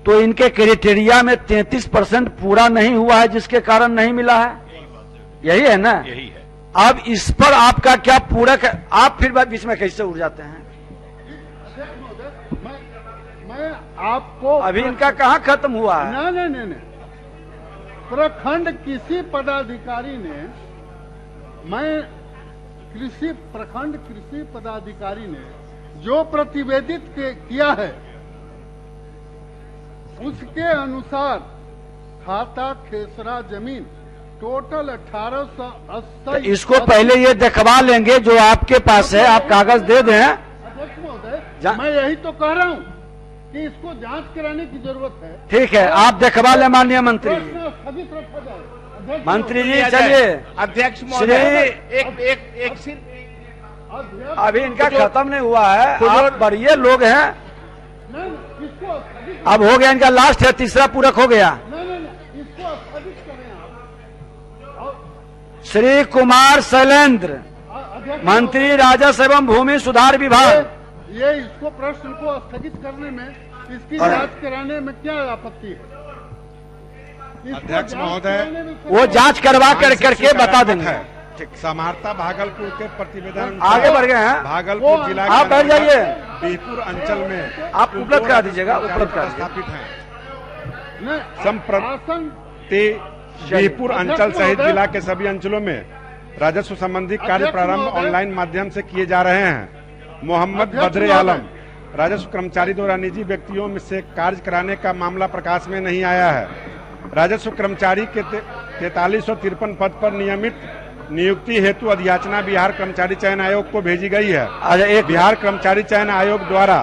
Speaker 1: तो इनके क्राइटेरिया में 33% पूरा नहीं हुआ है जिसके कारण नहीं मिला है, यही है ना?
Speaker 6: यही है।
Speaker 1: अब इस पर आपका क्या पूरक है? आप फिर बीच में कैसे उड़ जाते हैं?
Speaker 20: मैं आपको
Speaker 1: अभी इनका कहाँ खत्म हुआ है?
Speaker 20: नहीं, प्रखंड कृषि पदाधिकारी ने, प्रखंड कृषि पदाधिकारी ने जो प्रतिवेदित किया है उसके अनुसार खाता खेसरा जमीन टोटल 1880।
Speaker 1: इसको पहले ये दिखवा लेंगे जो आपके पास है, आप कागज दे दें।
Speaker 20: अध्यक्ष महोदय, मैं यही तो कह रहा हूँ कि इसको जांच कराने की जरूरत है।
Speaker 1: ठीक है, आप दिखवा ले माननीय मंत्री।
Speaker 20: स्थगित रखा जाए।
Speaker 1: मंत्री जी चलिए।
Speaker 16: अध्यक्ष महोदय, एक
Speaker 1: अभी इनका खत्म नहीं हुआ है, आप बढ़िए लोग हैं। अब हो गया इनका लास्ट है, तीसरा पूरक हो गया।
Speaker 20: इसको स्थगित करें आप।
Speaker 1: श्री कुमार शैलेंद्र, मंत्री राजस्व एवं भूमि सुधार विभाग।
Speaker 20: ये इसको प्रश्न को स्थगित करने में, इसकी जांच कराने में क्या आपत्ति है?
Speaker 17: अध्यक्ष महोदय,
Speaker 1: वो जांच करवा करके बता देंगे।
Speaker 17: समाहर्ता भागलपुर के प्रतिवेदन
Speaker 1: आगे बढ़ गए हैं।
Speaker 17: भागलपुर जिला
Speaker 1: आप बैठ जाइए।
Speaker 17: बीहपुर अंचल में
Speaker 1: आप उपलब्ध करा दीजिएगा, उपलब्ध करा
Speaker 17: स्थापित हैं। संप्रति बीहपुर अंचल सहित जिला के सभी अंचलों में राजस्व संबंधी कार्य प्रारंभ ऑनलाइन माध्यम से किए जा रहे हैं। मोहम्मद बद्रे आलम, राजस्व कर्मचारी द्वारा निजी व्यक्तियों में से कार्य कराने का मामला प्रकाश में नहीं आया है। राजस्व कर्मचारी के 4353 पद पर नियमित नियुक्ति हेतु अधियाचना बिहार कर्मचारी चयन आयोग को भेजी गई है। बिहार कर्मचारी चयन आयोग द्वारा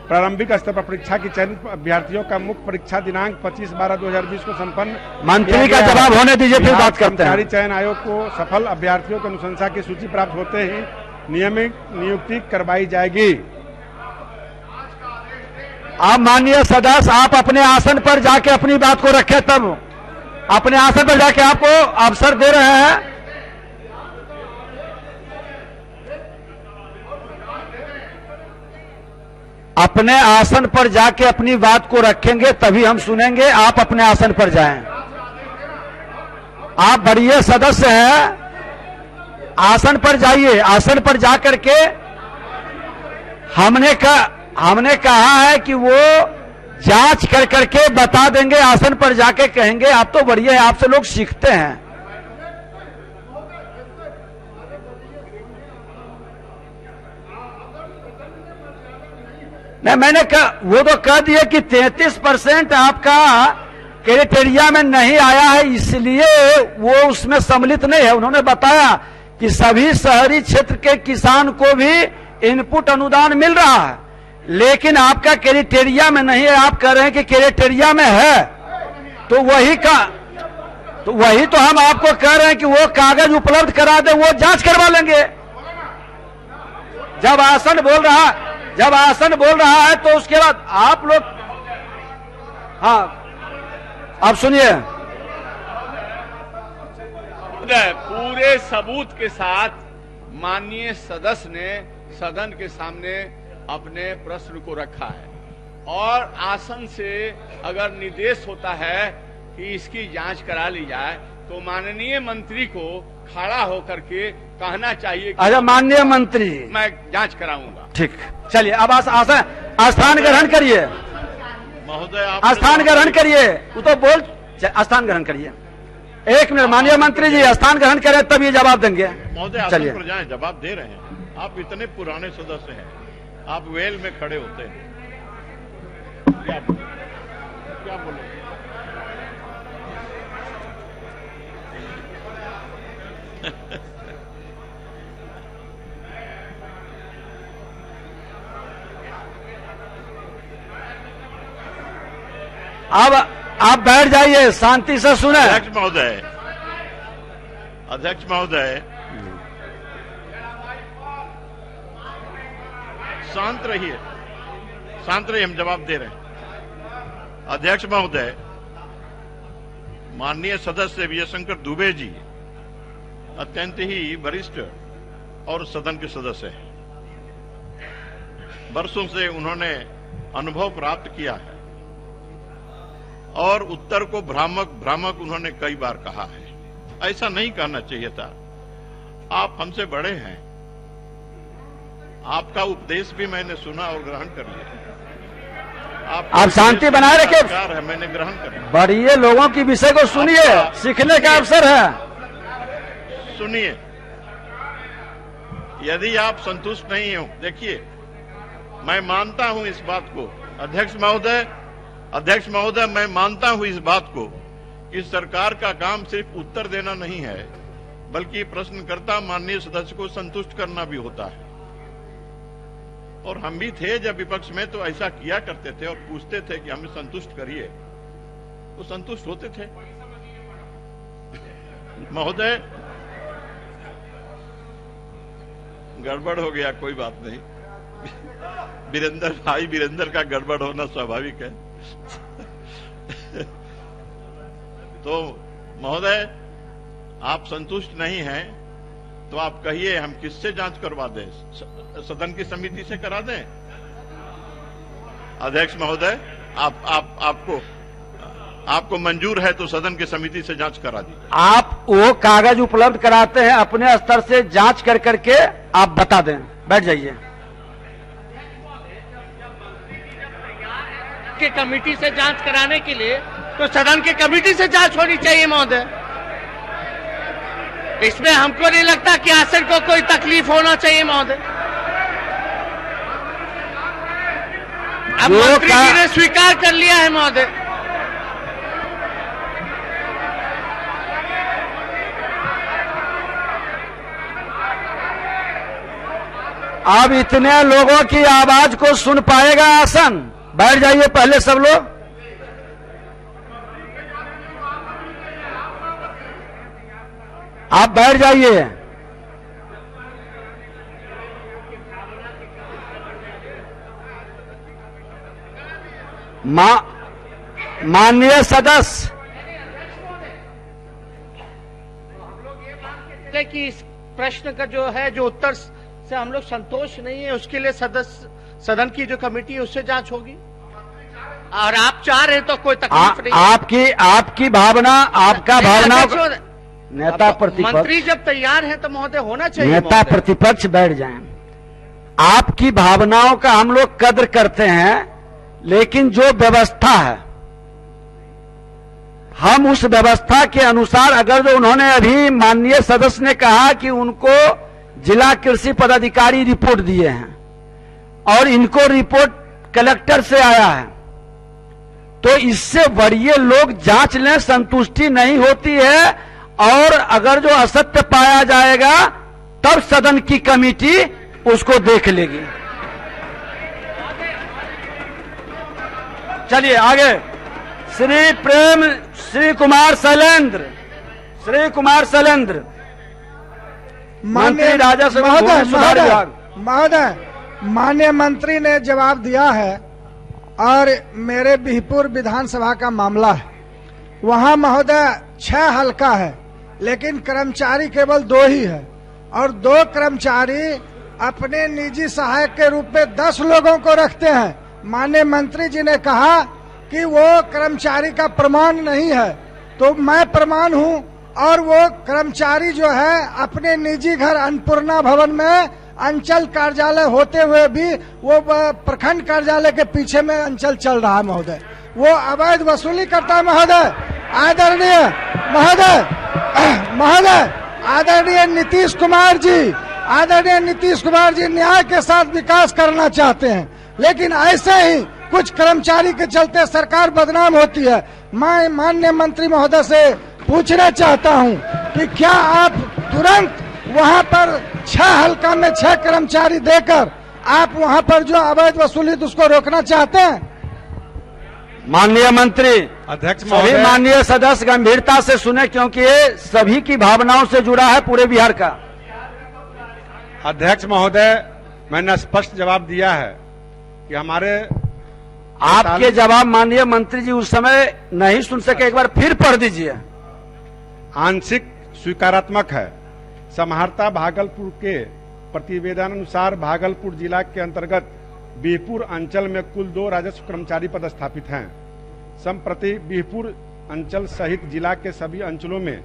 Speaker 17: प्रारंभिक स्तर पर परीक्षा की चयनित अभ्यर्थियों का मुख्य परीक्षा दिनांक 25/12/2020 को संपन्न।
Speaker 1: मंत्री का जवाब होने दीजिए, फिर बात करते हैं।
Speaker 17: कर्मचारी चयन आयोग को सफल अभ्यर्थियों की अनुशंसा की सूची प्राप्त होते ही नियमित नियुक्ति करवाई जाएगी।
Speaker 1: आप माननीय सदस्य, आप अपने आसन पर जाके अपनी बात को रखें, तब अपने आसन पर जाके आपको अवसर दे रहे हैं। अपने आसन पर जाके अपनी बात को रखेंगे तभी हम सुनेंगे। आप अपने आसन पर जाएं। आप बढ़िया सदस्य हैं, आसन पर जाइए। आसन पर जाकर के हमने कहा है कि वो जांच कर करके बता देंगे, आसन पर जाके कहेंगे। आप तो बढ़िया है, आपसे लोग सीखते हैं। नहीं, मैंने वो तो कह दिया कि 33% आपका क्राइटेरिया में नहीं आया है, इसलिए वो उसमें सम्मिलित नहीं है। उन्होंने बताया कि सभी शहरी क्षेत्र के किसान को भी इनपुट अनुदान मिल रहा है, लेकिन आपका क्राइटेरिया में नहीं है। आप कह रहे हैं कि क्राइटेरिया में है, तो वही तो हम आपको कह रहे हैं कि वो कागज उपलब्ध करा दे, वो जांच करवा लेंगे। जब आसन बोल रहा है तो उसके बाद आप लोग, हाँ अब सुनिए।
Speaker 5: पूरे सबूत के साथ माननीय सदस्य ने सदन के सामने अपने प्रश्न को रखा है और आसन से अगर निर्देश होता है कि इसकी जांच करा ली जाए तो माननीय मंत्री को खड़ा होकर के कहना चाहिए कि
Speaker 1: अच्छा माननीय मंत्री
Speaker 5: मैं जांच कराऊंगा।
Speaker 1: ठीक, चलिए अब स्थान ग्रहण करिए,
Speaker 6: महोदय
Speaker 1: स्थान ग्रहण करिए। वो तो बोल, स्थान ग्रहण करिए। एक मिनट, माननीय मंत्री जी स्थान ग्रहण करें तब ये जवाब देंगे।
Speaker 6: महोदय
Speaker 1: चलिए
Speaker 6: पर जाएं, जवाब दे रहे हैं। आप इतने पुराने सदस्य हैं, आप वेल में खड़े होते हैं, क्या बोले?
Speaker 1: अब आप बैठ जाइए, शांति से सुने।
Speaker 6: अध्यक्ष महोदय शांत रहिए, हम जवाब दे रहे हैं। अध्यक्ष महोदय, माननीय सदस्य विजय शंकर दुबे जी अत्यंत ही वरिष्ठ और सदन के सदस्य हैं। वर्षों से उन्होंने अनुभव प्राप्त किया है और उत्तर को भ्रामक उन्होंने कई बार कहा है। ऐसा नहीं कहना चाहिए था। आप हमसे बड़े हैं, आपका उपदेश भी मैंने सुना और ग्रहण कर लिया।
Speaker 1: आप शांति बनाए रखिए,
Speaker 6: है मैंने ग्रहण कर लिया।
Speaker 1: बढ़िए, लोगों की विषय को सुनिए, सीखने का अवसर है।
Speaker 6: सुनिए, यदि आप संतुष्ट नहीं हो, देखिए मैं मानता हूं इस बात को, अध्यक्ष महोदय मैं मानता हूं इस बात को कि सरकार का काम सिर्फ उत्तर देना नहीं है, बल्कि प्रश्नकर्ता माननीय सदस्य को संतुष्ट करना भी होता है। और हम भी थे जब विपक्ष में, तो ऐसा किया करते थे और पूछते थे कि हमें संतुष्ट करिए, तो संतुष्ट होते थे। महोदय गड़बड़ हो गया, कोई बात नहीं। वीरेंद्र का गड़बड़ होना स्वाभाविक है। तो महोदय आप संतुष्ट नहीं हैं तो आप कहिए, हम किससे जांच करवा दें? सदन की समिति से करा दें? अध्यक्ष महोदय, आपको मंजूर है तो सदन की समिति से जांच करा दीजिए।
Speaker 1: आप वो कागज उपलब्ध कराते हैं, अपने स्तर से जांच कर करके आप बता दें। बैठ जाइए।
Speaker 16: के कमेटी से जांच कराने के लिए तो सदन की कमेटी से जांच होनी चाहिए महोदय। इसमें हमको नहीं लगता कि आसन को कोई तकलीफ होना चाहिए महोदय। अब मंत्री जी ने स्वीकार कर लिया है महोदय।
Speaker 1: अब इतने लोगों की आवाज को सुन पाएगा आसन? बैठ जाइए पहले सब लोग। आप बैठ जाइए। माननीय सदस्य,
Speaker 16: कि इस प्रश्न का जो है, जो उत्तर से हम लोग संतोष नहीं है, उसके लिए सदन की जो कमेटी है उससे जांच होगी। और आप चाह रहे तो कोई तकलीफ नहीं।
Speaker 1: आपकी भावना, आपका भावना, नेता प्रतिपक्ष,
Speaker 16: मंत्री जब तैयार है तो महोदय होना चाहिए।
Speaker 1: नेता प्रतिपक्ष बैठ जाएं। आपकी भावनाओं का हम लोग कद्र करते हैं, लेकिन जो व्यवस्था है, हम उस व्यवस्था के अनुसार, अगर जो उन्होंने अभी माननीय सदस्य ने कहा कि उनको जिला कृषि पदाधिकारी रिपोर्ट दिए हैं और इनको रिपोर्ट कलेक्टर से आया है, तो इससे बढ़िए लोग जांच लें, संतुष्टि नहीं होती है, और अगर जो असत्य पाया जाएगा तब सदन की कमेटी उसको देख लेगी। चलिए आगे। श्री कुमार शैलेंद्र, मंत्री राजस्व सुधार विभाग।
Speaker 21: महोदय, माननीय मंत्री ने जवाब दिया है और मेरे बिहपुर विधानसभा का मामला है। वहाँ महोदय 6 हल्का है, लेकिन कर्मचारी केवल 2 ही है और 2 कर्मचारी अपने निजी सहायक के रूप में 10 लोगों को रखते हैं। माननीय मंत्री जी ने कहा कि वो कर्मचारी का प्रमाण नहीं है, तो मैं प्रमाण हूँ। और वो कर्मचारी जो है अपने निजी घर अन्नपूर्णा भवन में अंचल कार्यालय होते हुए भी वो प्रखंड कार्यालय के पीछे में अंचल चल रहा है महोदय। वो अवैध वसूली करता है महोदय। आदरणीय आदरणीय नीतीश कुमार जी न्याय के साथ विकास करना चाहते हैं, लेकिन ऐसे ही कुछ कर्मचारी के चलते सरकार बदनाम होती है। मैं माननीय मंत्री महोदय से पूछना चाहता हूं कि क्या आप तुरंत वहां पर 6 हल्का में 6 कर्मचारी देकर आप वहां पर जो अवैध वसूली उसको रोकना चाहते हैं?
Speaker 1: माननीय मंत्री,
Speaker 17: अध्यक्ष
Speaker 1: सभी माननीय सदस्य गंभीरता से सुने, क्योंकि ये सभी की भावनाओं से जुड़ा है, पूरे बिहार का।
Speaker 17: अध्यक्ष महोदय, मैंने स्पष्ट जवाब दिया है कि हमारे
Speaker 1: आपके जवाब माननीय मंत्री जी उस समय नहीं सुन सके, एक बार फिर पढ़ दीजिए।
Speaker 17: आंशिक स्वीकारात्मक है। समाहर्ता भागलपुर के प्रतिवेदन अनुसार भागलपुर जिला के अंतर्गत बिहपुर अंचल में कुल 2 राजस्व कर्मचारी पदस्थापित हैं। संप्रति बिहपुर अंचल सहित जिला के सभी अंचलों में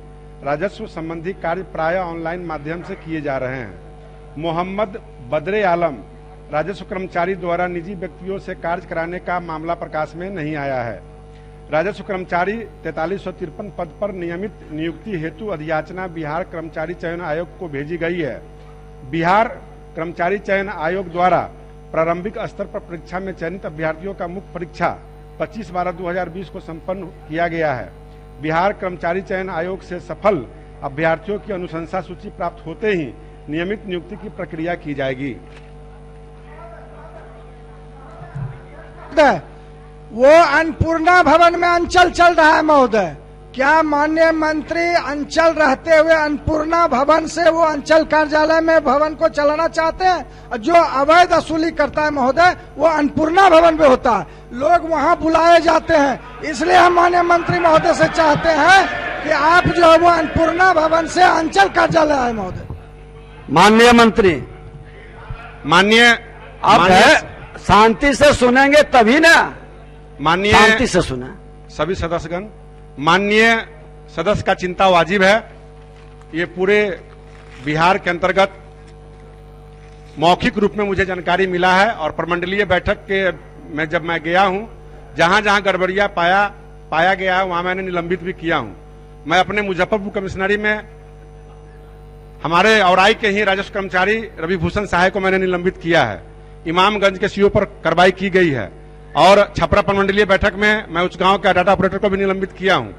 Speaker 17: राजस्व संबंधी कार्य प्राय ऑनलाइन माध्यम से किए जा रहे हैं। मोहम्मद बदरे आलम राजस्व कर्मचारी द्वारा निजी व्यक्तियों से कार्य कराने का मामला प्रकाश में नहीं आया है। राजस्व कर्मचारी 4353 पद पर नियमित नियुक्ति हेतु अधियाचना बिहार कर्मचारी चयन आयोग को भेजी गई है। बिहार कर्मचारी चयन आयोग द्वारा प्रारंभिक स्तर पर परीक्षा में चयनित अभ्यर्थियों का मुख्य परीक्षा 25/12/2020 को संपन्न किया गया है। बिहार कर्मचारी चयन आयोग से सफल अभ्यर्थियों की अनुशंसा सूची प्राप्त होते ही नियमित नियुक्ति की प्रक्रिया की जाएगी।
Speaker 21: वो अन्नपूर्णा भवन में अंचल चल रहा है महोदय। क्या माननीय मंत्री अंचल रहते हुए अन्नपूर्णा भवन से वो अंचल कार्यालय में भवन को चलाना चाहते हैं? जो अवैध वसूली करता है महोदय वो अन्नपूर्णा भवन में होता है, लोग वहाँ बुलाए जाते हैं। इसलिए हम माननीय मंत्री महोदय से चाहते हैं कि आप जो है वो अन्नपूर्णा भवन से अंचल कार्यालय आए महोदय।
Speaker 1: माननीय मंत्री, आप शांति से सुनेंगे तभी ना।
Speaker 17: माननीय
Speaker 1: शांति से सुना।
Speaker 17: सभी सदस्यगण, माननीय सदस्य का चिंता वाजिब है। ये पूरे बिहार के अंतर्गत मौखिक रूप में मुझे जानकारी मिला है और प्रमंडलीय बैठक के में जब मैं गया हूं, जहां जहां गड़बड़ियां पाया गया है वहां मैंने निलंबित भी किया हूं। मैं अपने मुजफ्फरपुर कमिश्नरी में हमारे औराई के ही राजस्व कर्मचारी रविभूषण सहाय को मैंने निलंबित किया है। इमामगंज के सीओ पर कार्रवाई की गई है और छपरा प्रमंडलीय बैठक में मैं उस गांव का डाटा ऑपरेटर को भी निलंबित किया हूं।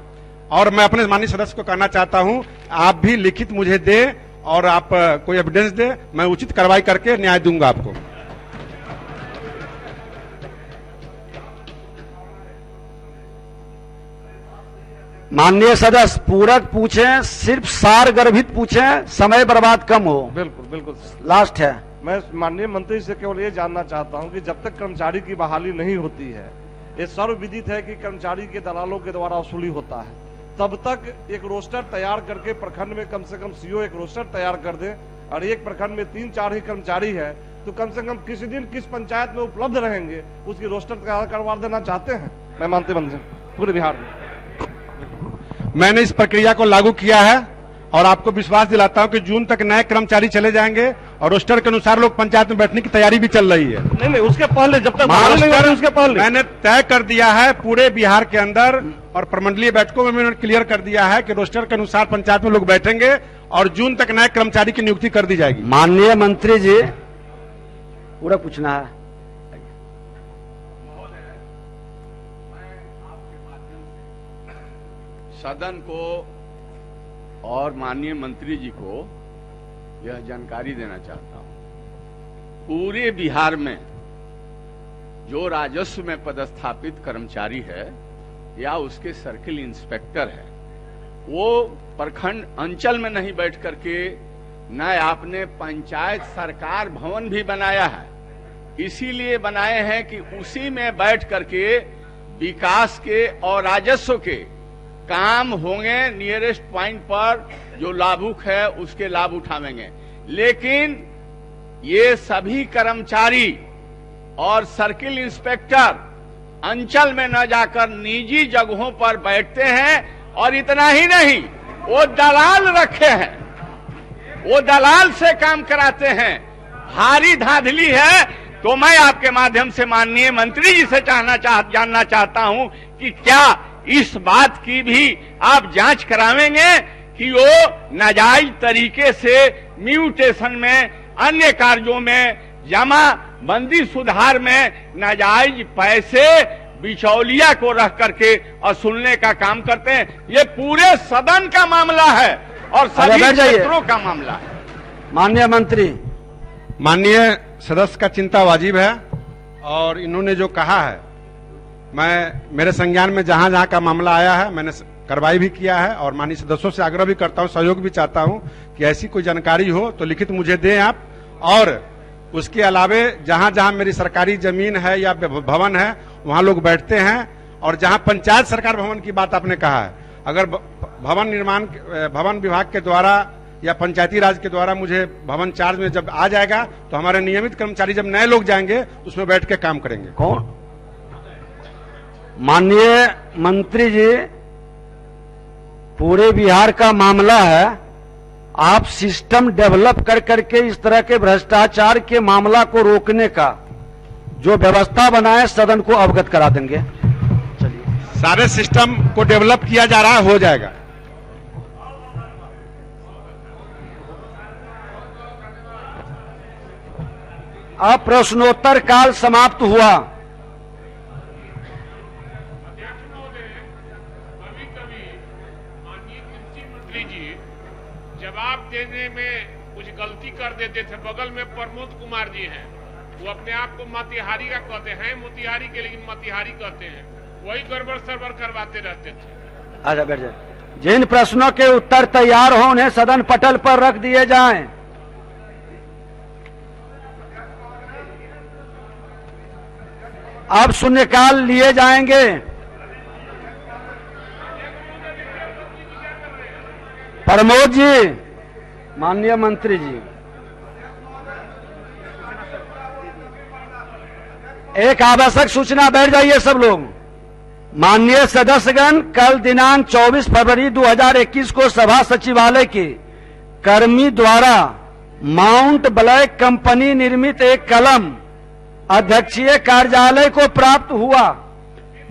Speaker 17: और मैं अपने माननीय सदस्य को कहना चाहता हूं, आप भी लिखित मुझे दे और आप कोई एविडेंस दे, मैं उचित कार्रवाई करके न्याय दूंगा आपको।
Speaker 1: माननीय सदस्य पूरक पूछें, सिर्फ सार गर्भित पूछें, समय बर्बाद कम हो।
Speaker 22: बिल्कुल बिल्कुल
Speaker 1: लास्ट है।
Speaker 22: मैं माननीय मंत्री से केवल ये जानना चाहता हूं कि जब तक कर्मचारी की बहाली नहीं होती है, ये सर्वविदित है कि कर्मचारी के दलालों के द्वारा वसूली होता है, तब तक एक रोस्टर तैयार करके प्रखंड में कम से कम सीओ एक रोस्टर तैयार कर दे और एक प्रखंड में 3-4 ही कर्मचारी है तो कम से कम किसी दिन किस पंचायत में उपलब्ध रहेंगे उसकी रोस्टर तैयार करवा देना चाहते हैं। मैं मानते मंत्री पूरे बिहार में
Speaker 17: मैंने इस प्रक्रिया को लागू किया है और आपको विश्वास दिलाता हूं कि जून तक नए कर्मचारी चले जाएंगे और रोस्टर के अनुसार लोग पंचायत में बैठने की तैयारी भी चल रही है।
Speaker 22: नहीं, उसके पहले जब तक उसके पहले
Speaker 17: मैंने तय कर दिया है पूरे बिहार के अंदर और प्रमंडलीय बैठकों में मैंने क्लियर कर दिया है कि रोस्टर के अनुसार पंचायत में लोग बैठेंगे और जून तक नए कर्मचारी की नियुक्ति कर दी जाएगी।
Speaker 1: माननीय मंत्री जी, पूरा पूछना है।
Speaker 23: सदन को और माननीय मंत्री जी को यह जानकारी देना चाहता हूं, पूरे बिहार में जो राजस्व में पदस्थापित कर्मचारी है या उसके सर्किल इंस्पेक्टर है, वो प्रखंड अंचल में नहीं बैठ करके न आपने पंचायत सरकार भवन भी बनाया है। इसीलिए बनाए हैं कि उसी में बैठ करके विकास के और राजस्व के काम होंगे, नियरेस्ट पॉइंट पर जो लाभुक है उसके लाभ उठावेंगे। लेकिन ये सभी कर्मचारी और सर्किल इंस्पेक्टर अंचल में न जाकर निजी जगहों पर बैठते हैं, और इतना ही नहीं, वो दलाल रखे हैं, वो दलाल से काम कराते हैं। भारी धांधली है। तो मैं आपके माध्यम से माननीय मंत्री जी से जानना चाहता हूं कि क्या इस बात की भी आप जांच करावेंगे कि वो नाजायज तरीके से म्यूटेशन में, अन्य कार्यों में, जमा बंदी सुधार में नाजायज पैसे बिचौलिया को रख करके वसूलने का काम करते हैं। ये पूरे सदन का मामला है और सभी क्षेत्रों का मामला है।
Speaker 1: माननीय मंत्री,
Speaker 17: माननीय सदस्य का चिंता वाजिब है, और इन्होंने जो कहा है, मैं मेरे संज्ञान में जहां जहां का मामला आया है मैंने कार्रवाई भी किया है, और माननीय सदस्यों से आग्रह भी करता हूं, सहयोग भी चाहता हूं कि ऐसी कोई जानकारी हो तो लिखित मुझे दें आप। और उसके अलावे जहां जहां मेरी सरकारी जमीन है या भवन है वहां लोग बैठते हैं, और जहां पंचायत सरकार भवन की बात आपने कहा है, अगर भवन विभाग के द्वारा या पंचायती राज के द्वारा मुझे भवन चार्ज में जब आ जाएगा तो हमारे नियमित कर्मचारी जब नए लोग जाएंगे उसमें बैठ के काम करेंगे।
Speaker 1: कौन? माननीय मंत्री जी, पूरे बिहार का मामला है। आप सिस्टम डेवलप कर करके इस तरह के भ्रष्टाचार के मामला को रोकने का जो व्यवस्था बनाए सदन को अवगत करा देंगे। चलिए,
Speaker 17: सारे सिस्टम को डेवलप किया जा रहा है, हो जाएगा।
Speaker 1: अब प्रश्नोत्तर काल समाप्त हुआ।
Speaker 3: जवाब देने में कुछ गलती कर देते थे। बगल में प्रमोद कुमार जी हैं, वो अपने आप को मोतिहारी का कहते हैं, मोतिहारी के लेकिन मोतिहारी कहते हैं, वही गड़बड़ सरबड़ करवाते रहते थे।
Speaker 1: अच्छा, बैठ जाए। जिन प्रश्नों के उत्तर तैयार हो उन्हें सदन पटल पर रख दिए जाएं। अब शून्यकाल लिए जाएंगे। प्रमोद जी, माननीय मंत्री जी, एक आवश्यक सूचना, बैठ जाइए सब लोग। माननीय सदस्यगण, कल दिनांक 24 फरवरी 2021 को सभा सचिवालय के कर्मी द्वारा माउंट ब्लैक कंपनी निर्मित एक कलम अध्यक्षीय कार्यालय को प्राप्त हुआ,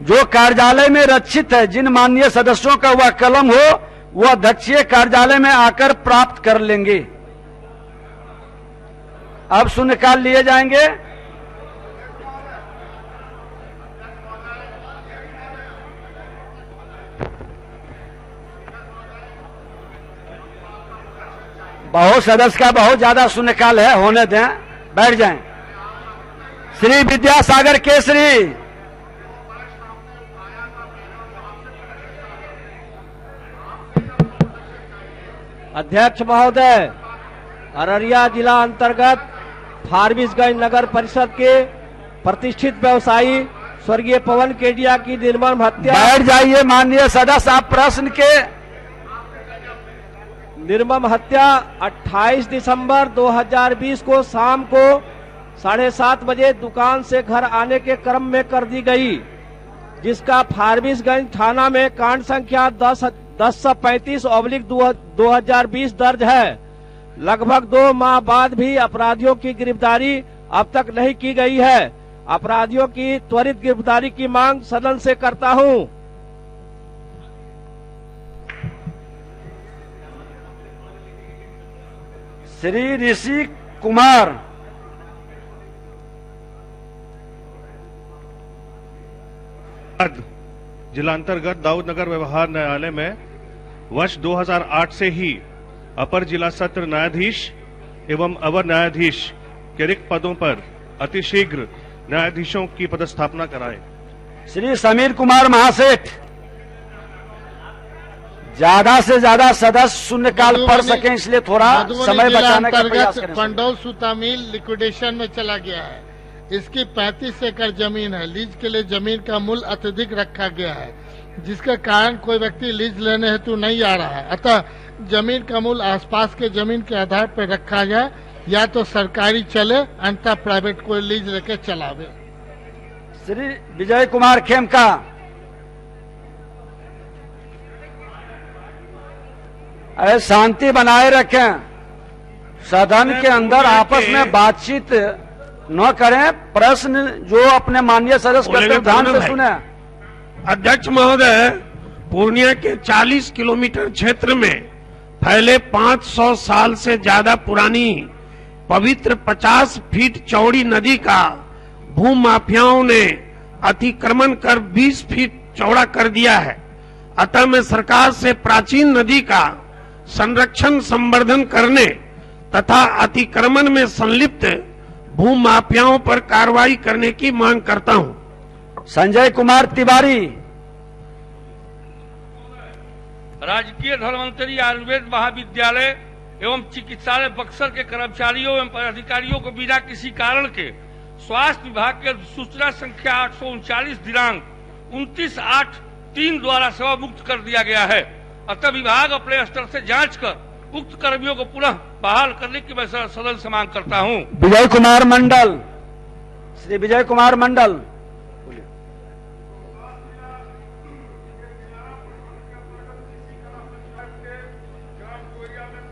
Speaker 1: जो कार्यालय में रक्षित है। जिन माननीय सदस्यों का वह कलम हो वो अध्यक्षीय कार्यालय में आकर प्राप्त कर लेंगे। अब शून्यकाल लिए जाएंगे। बहुत सदस्य का बहुत ज्यादा शून्यकाल है, होने दें, बैठ जाएं। श्री विद्यासागर केसरी,
Speaker 4: अध्यक्ष महोदय, अररिया जिला अंतर्गत फारबिसगंज नगर परिषद के प्रतिष्ठित व्यवसायी स्वर्गीय पवन केडिया की निर्मम हत्या।
Speaker 1: बैठ जाइए माननीय सदस्य, आप प्रश्न के।
Speaker 4: निर्मम हत्या 28 दिसंबर 2020 को शाम को 7:30 बजे दुकान से घर आने के क्रम में कर दी गई, जिसका फारबिसगंज थाना में कांड संख्या 10/35/2020 दर्ज है। लगभग 2 माह बाद भी अपराधियों की गिरफ्तारी अब तक नहीं की गई है। अपराधियों की त्वरित गिरफ्तारी की मांग सदन से करता हूं।
Speaker 1: श्री ऋषि कुमार,
Speaker 7: जिला अंतर्गत दाऊदनगर व्यवहार न्यायालय में वर्ष 2008 से ही अपर जिला सत्र न्यायाधीश एवं अवर न्यायाधीश के रिक्त पदों पर अतिशीघ्र न्यायाधीशों की पदस्थापना कराएं।
Speaker 1: श्री समीर कुमार महासेठ, ज्यादा से ज्यादा सदस्य शून्यकाल पढ़ सकें, इसलिए थोड़ा समय बचाने का प्रयास करें।
Speaker 2: पंडौल सूता मिल लिक्विडेशन में चला गया है। इसकी 35 एकड़ जमीन है। लीज के लिए जमीन का मूल्य अत्यधिक रखा गया है, जिसके कारण कोई व्यक्ति लीज लेने हेतु नहीं आ रहा है। अतः जमीन का मूल्य आसपास के जमीन के आधार पर रखा जाए, या तो सरकारी चले अन्यथा प्राइवेट कोई लीज लेके चलावे।
Speaker 1: श्री विजय कुमार खेमका। अरे शांति बनाए रखें, सदन के अंदर आपस में बातचीत न करें। प्रश्न जो अपने माननीय सदस्य करते हैं ध्यान से सुने।
Speaker 9: अध्यक्ष महोदय, पूर्णिया के 40 किलोमीटर क्षेत्र में फैले 500 साल से ज्यादा पुरानी पवित्र 50 फीट चौड़ी नदी का भू माफियाओं ने अतिक्रमण कर 20 फीट चौड़ा कर दिया है। अतः मैं सरकार से प्राचीन नदी का संरक्षण संवर्धन करने तथा अतिक्रमण में संलिप्त भू माफियाओं पर कार्रवाई करने की मांग करता हूं।
Speaker 1: संजय कुमार तिवारी।
Speaker 11: राजकीय धन्वंतरी आयुर्वेद महाविद्यालय एवं चिकित्सालय बक्सर के कर्मचारियों एवं पदाधिकारियों को बिना किसी कारण के स्वास्थ्य विभाग के सूचना संख्या 839 दिनांक 29/8/3 द्वारा सेवा मुक्त कर दिया गया है। अतः विभाग अपने स्तर से जांच कर उक्त कर्मियों को पुनः बहाल करने की मैं सदन से मांग करता हूं।
Speaker 1: विजय कुमार मंडल। श्री विजय कुमार मंडल।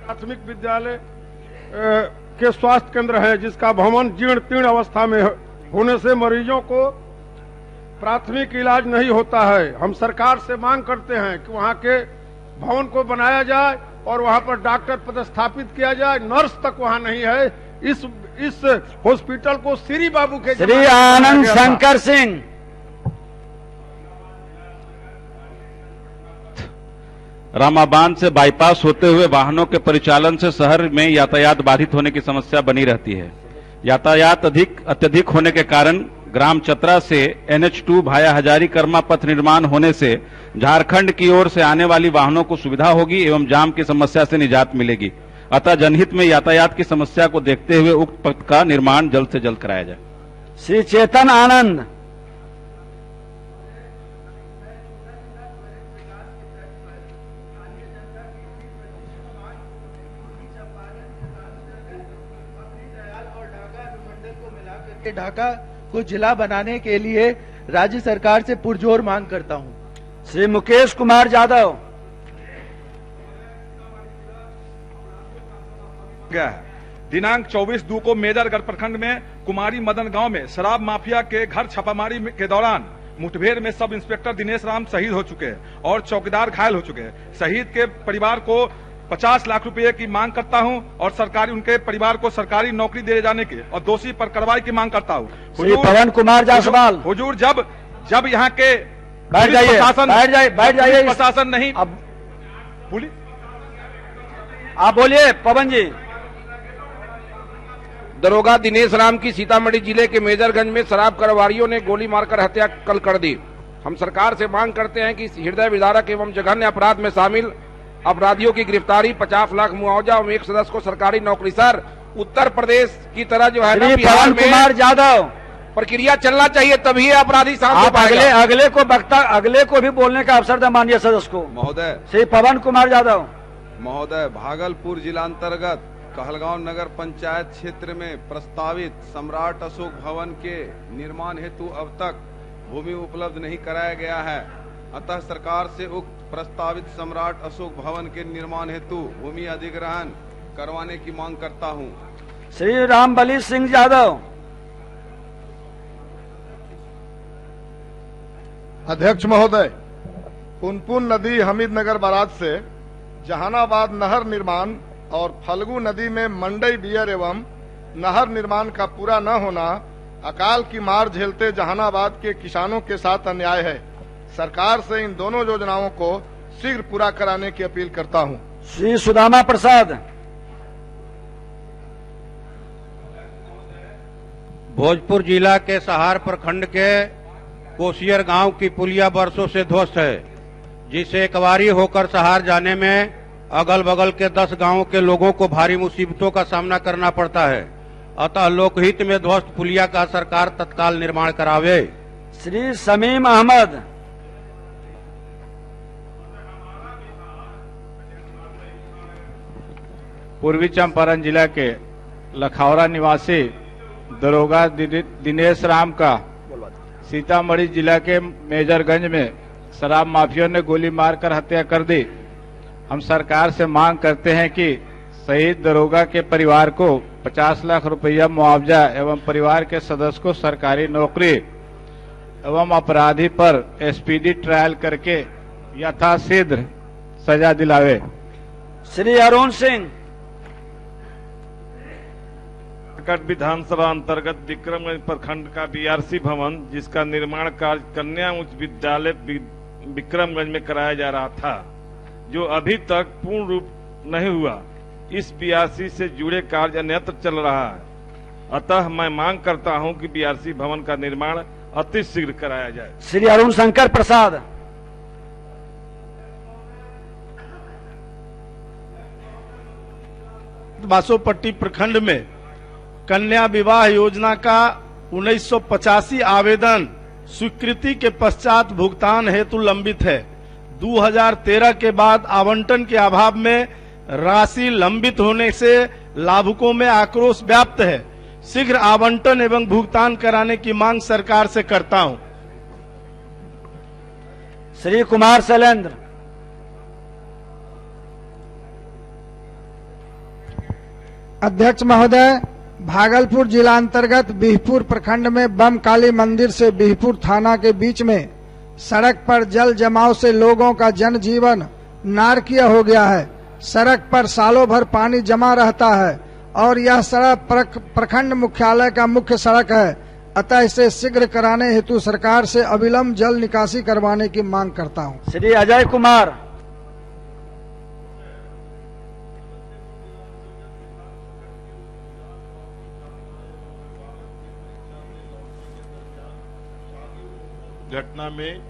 Speaker 18: प्राथमिक विद्यालय के स्वास्थ्य केंद्र है, जिसका भवन जीर्ण तीर्ण अवस्था में होने से मरीजों को प्राथमिक इलाज नहीं होता है। हम सरकार से मांग करते हैं कि वहां के भवन को बनाया जाए और वहां पर डॉक्टर पदस्थापित किया जाए। नर्स तक वहां नहीं है। इस हॉस्पिटल को श्री बाबू के
Speaker 1: श्री आनंद शंकर सिंह।
Speaker 12: रामाबांध से बाईपास होते हुए वाहनों के परिचालन से शहर में यातायात बाधित होने की समस्या बनी रहती है। यातायात अत्यधिक होने के कारण ग्राम चतरा से NH2 भाया हजारी कर्मा पथ निर्माण होने से झारखंड की ओर से आने वाली वाहनों को सुविधा होगी एवं जाम की समस्या से निजात मिलेगी। अतः जनहित में यातायात की समस्या को देखते हुए उक्त पथ का निर्माण जल्द से जल्द कराया जाए।
Speaker 1: श्री चेतन आनंद।
Speaker 24: ढाका को जिला बनाने के लिए राज्य सरकार से पुरजोर मांग करता हूं।
Speaker 1: श्री मुकेश कुमार यादव।
Speaker 25: दिनांक 24/2 को मेदरगढ़ प्रखंड में कुमारी मदन गांव में शराब माफिया के घर छापामारी के दौरान मुठभेड़ में सब इंस्पेक्टर दिनेश राम शहीद हो चुके हैं और चौकीदार घायल हो चुके हैं। शहीद के परिवार को 50 लाख रुपए की मांग करता हूं और सरकारी उनके परिवार को सरकारी नौकरी दिए जाने की और दोषी पर कार्रवाई की मांग करता हूं।
Speaker 1: श्री पवन कुमार जायसवाल।
Speaker 25: हुजूर, जब यहाँ के
Speaker 1: बैठ जाइए
Speaker 25: प्रशासन नहीं,
Speaker 1: अब पुलिस आप बोलिए पवन जी।
Speaker 26: दरोगा दिनेश राम की सीतामढ़ी जिले के मेजरगंज में शराब कारोबारियों ने गोली मारकर हत्या कल कर दी। हम सरकार से मांग करते हैं कि हृदय विदारक एवं जघन्य अपराध में शामिल अपराधियों की गिरफ्तारी, 50 लाख मुआवजा और एक सदस्य को सरकारी नौकरी। सर, उत्तर प्रदेश की तरह जो है ना बिहार में
Speaker 1: कुमार यादव
Speaker 26: प्रक्रिया चलना चाहिए, तभी अपराधी शांत।
Speaker 1: अगले को भी बोलने का अवसर दें माननीय सदस्य को।
Speaker 27: महोदय,
Speaker 1: श्री पवन कुमार यादव
Speaker 27: महोदय, भागलपुर जिला अंतर्गत कहलगांव नगर पंचायत क्षेत्र में प्रस्तावित सम्राट अशोक भवन के निर्माण हेतु अब तक भूमि उपलब्ध नहीं कराया गया है। अतः सरकार से उक्त प्रस्तावित सम्राट अशोक भवन के निर्माण हेतु भूमि अधिग्रहण करवाने की मांग करता हूं।
Speaker 1: श्री रामबली सिंह यादव।
Speaker 18: अध्यक्ष महोदय, पुनपुन नदी हमीदनगर बाराज से जहानाबाद नहर निर्माण और फल्गु नदी में मंडई बियर एवं नहर निर्माण का पूरा न होना अकाल की मार झेलते जहानाबाद के किसानों के साथ अन्याय है। सरकार से इन दोनों योजनाओं को शीघ्र पूरा कराने की अपील करता हूं।
Speaker 1: श्री सुदामा प्रसाद।
Speaker 28: भोजपुर जिला के सहार प्रखंड के कोसियर गांव की पुलिया वर्षों से ध्वस्त है।
Speaker 24: जिससे कवारी होकर सहार जाने में अगल बगल के 10 गांवों के लोगों को भारी मुसीबतों का सामना करना पड़ता है। अतः लोकहित में ध्वस्त पुलिया का सरकार तत्काल निर्माण करावे।
Speaker 1: श्री समीम अहमद।
Speaker 5: पूर्वी चंपारण जिला के लखौरा निवासी दरोगा दिनेश राम का सीतामढ़ी जिला के मेजरगंज में शराब माफियों ने गोली मारकर हत्या कर दी। हम सरकार से मांग करते हैं कि शहीद दरोगा के परिवार को 50 लाख रुपया मुआवजा एवं परिवार के सदस्य को सरकारी नौकरी एवं अपराधी पर स्पीडी ट्रायल करके यथाशीघ्र सजा दिलावे।
Speaker 1: श्री अरुण सिंह।
Speaker 8: विधानसभा अंतर्गत विक्रमगंज प्रखंड का बीआरसी भवन, जिसका निर्माण कार्य कन्या उच्च विद्यालय विक्रमगंज में कराया जा रहा था, जो अभी तक पूर्ण रूप नहीं हुआ। इस बीआरसी से जुड़े कार्य अन्यत्र चल रहा है। अतः मैं मांग करता हूं कि बीआरसी भवन का निर्माण अति शीघ्र कराया जाए।
Speaker 1: श्री अरुण शंकर प्रसाद।
Speaker 10: बासोपट्टी प्रखंड में कन्या विवाह योजना का 1985 आवेदन स्वीकृति के पश्चात भुगतान हेतु लंबित है। 2013 के बाद आवंटन के अभाव में राशि लंबित होने से लाभुकों में आक्रोश व्याप्त है। शीघ्र आवंटन एवं भुगतान कराने की मांग सरकार से करता हूं।
Speaker 1: श्री कुमार शैलेंद्र।
Speaker 21: अध्यक्ष महोदय, भागलपुर जिला अंतर्गत बिहपुर प्रखंड में बम काली मंदिर से बिहपुर थाना के बीच में सड़क पर जल जमाव से लोगों का जनजीवन नारकीय हो गया है। सड़क पर सालों भर पानी जमा रहता है और यह सड़क प्रखंड मुख्यालय का मुख्य सड़क है। अतः इसे शीघ्र कराने हेतु सरकार से अविलंब जल निकासी करवाने की मांग करता हूं।
Speaker 1: श्री अजय कुमार।
Speaker 6: घटना में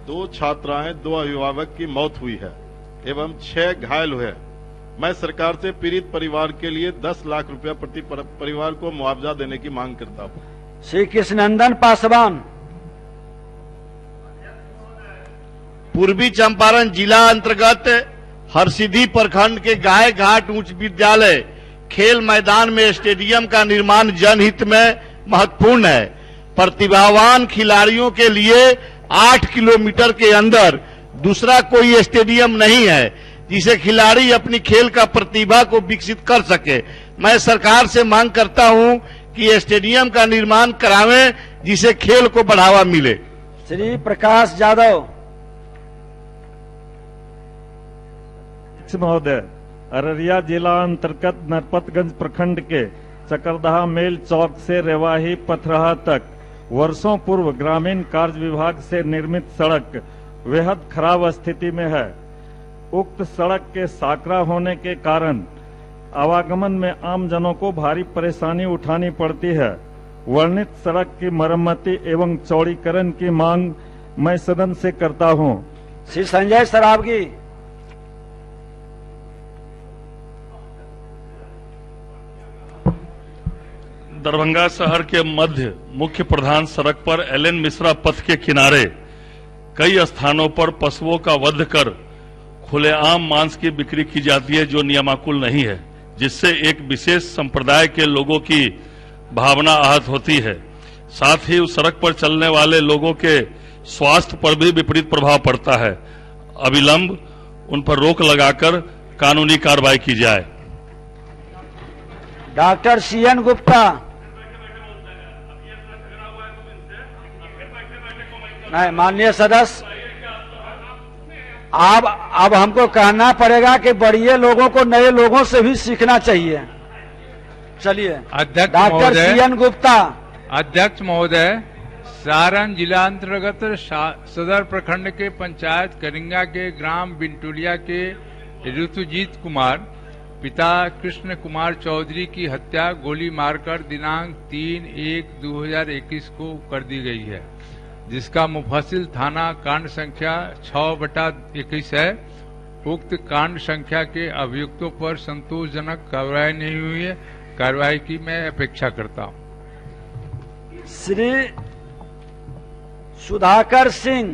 Speaker 6: 2 छात्राएं 2 अभिभावक की मौत हुई है एवं 6 घायल हुए। मैं सरकार से पीड़ित परिवार के लिए 10 लाख रुपया प्रति परिवार को मुआवजा देने की मांग करता हूं।
Speaker 1: श्री कृष्णनंदन पासवान।
Speaker 13: पूर्वी चंपारण जिला अंतर्गत हरसिद्धि प्रखंड के गाय घाट उच्च विद्यालय खेल मैदान में स्टेडियम का निर्माण जनहित में महत्वपूर्ण है। प्रतिभावान खिलाड़ियों के लिए 8 किलोमीटर के अंदर दूसरा कोई स्टेडियम नहीं है जिसे खिलाड़ी अपनी खेल का प्रतिभा को विकसित कर सके। मैं सरकार से मांग करता हूं कि स्टेडियम का निर्माण करावें जिसे खेल को बढ़ावा मिले।
Speaker 1: श्री प्रकाश यादव।
Speaker 14: महोदय, अररिया जिला अंतर्गत नरपतगंज प्रखंड के चकरदहा मेल चौक से रेवाही पथरहा तक वर्षों पूर्व ग्रामीण कार्य विभाग से निर्मित सड़क बेहद खराब स्थिति में है। उक्त सड़क के साकरा होने के कारण आवागमन में आम जनों को भारी परेशानी उठानी पड़ती है। वर्णित सड़क की मरम्मति एवं चौड़ीकरण की मांग मैं सदन से करता हूं।
Speaker 1: श्री संजय सरावगी।
Speaker 15: दरभंगा शहर के मध्य मुख्य प्रधान सड़क पर एलएन मिश्रा पथ के किनारे कई स्थानों पर पशुओं का वध कर खुलेआम मांस की बिक्री की जाती है, जो नियमानुकूल नहीं है, जिससे एक विशेष संप्रदाय के लोगों की भावना आहत होती है। साथ ही उस सड़क पर चलने वाले लोगों के स्वास्थ्य पर भी विपरीत प्रभाव पड़ता है। अविलंब उन पर रोक लगाकर कानूनी कार्रवाई की जाए।
Speaker 1: Doctor CN Gupta. नहीं, माननीय सदस्य, अब हमको कहना पड़ेगा कि बढ़िया लोगों को नए लोगों से भी सीखना चाहिए। चलिए,
Speaker 19: अध्यक्ष
Speaker 1: डॉक्टर सीएन गुप्ता।
Speaker 19: अध्यक्ष महोदय, सारण जिला अंतर्गत सदर प्रखंड के पंचायत करिंगा के ग्राम बिंटुलिया के ऋतुजीत कुमार पिता कृष्ण कुमार चौधरी की हत्या गोली मारकर दिनांक 3/1/2021 को कर दी गई है। जिसका मुफस्सिल थाना कांड संख्या 6/21 है। उक्त कांड संख्या के अभियुक्तों पर संतोषजनक कार्रवाई नहीं हुई है। कार्रवाई की मैं अपेक्षा करता हूं।
Speaker 1: श्री सुधाकर सिंह।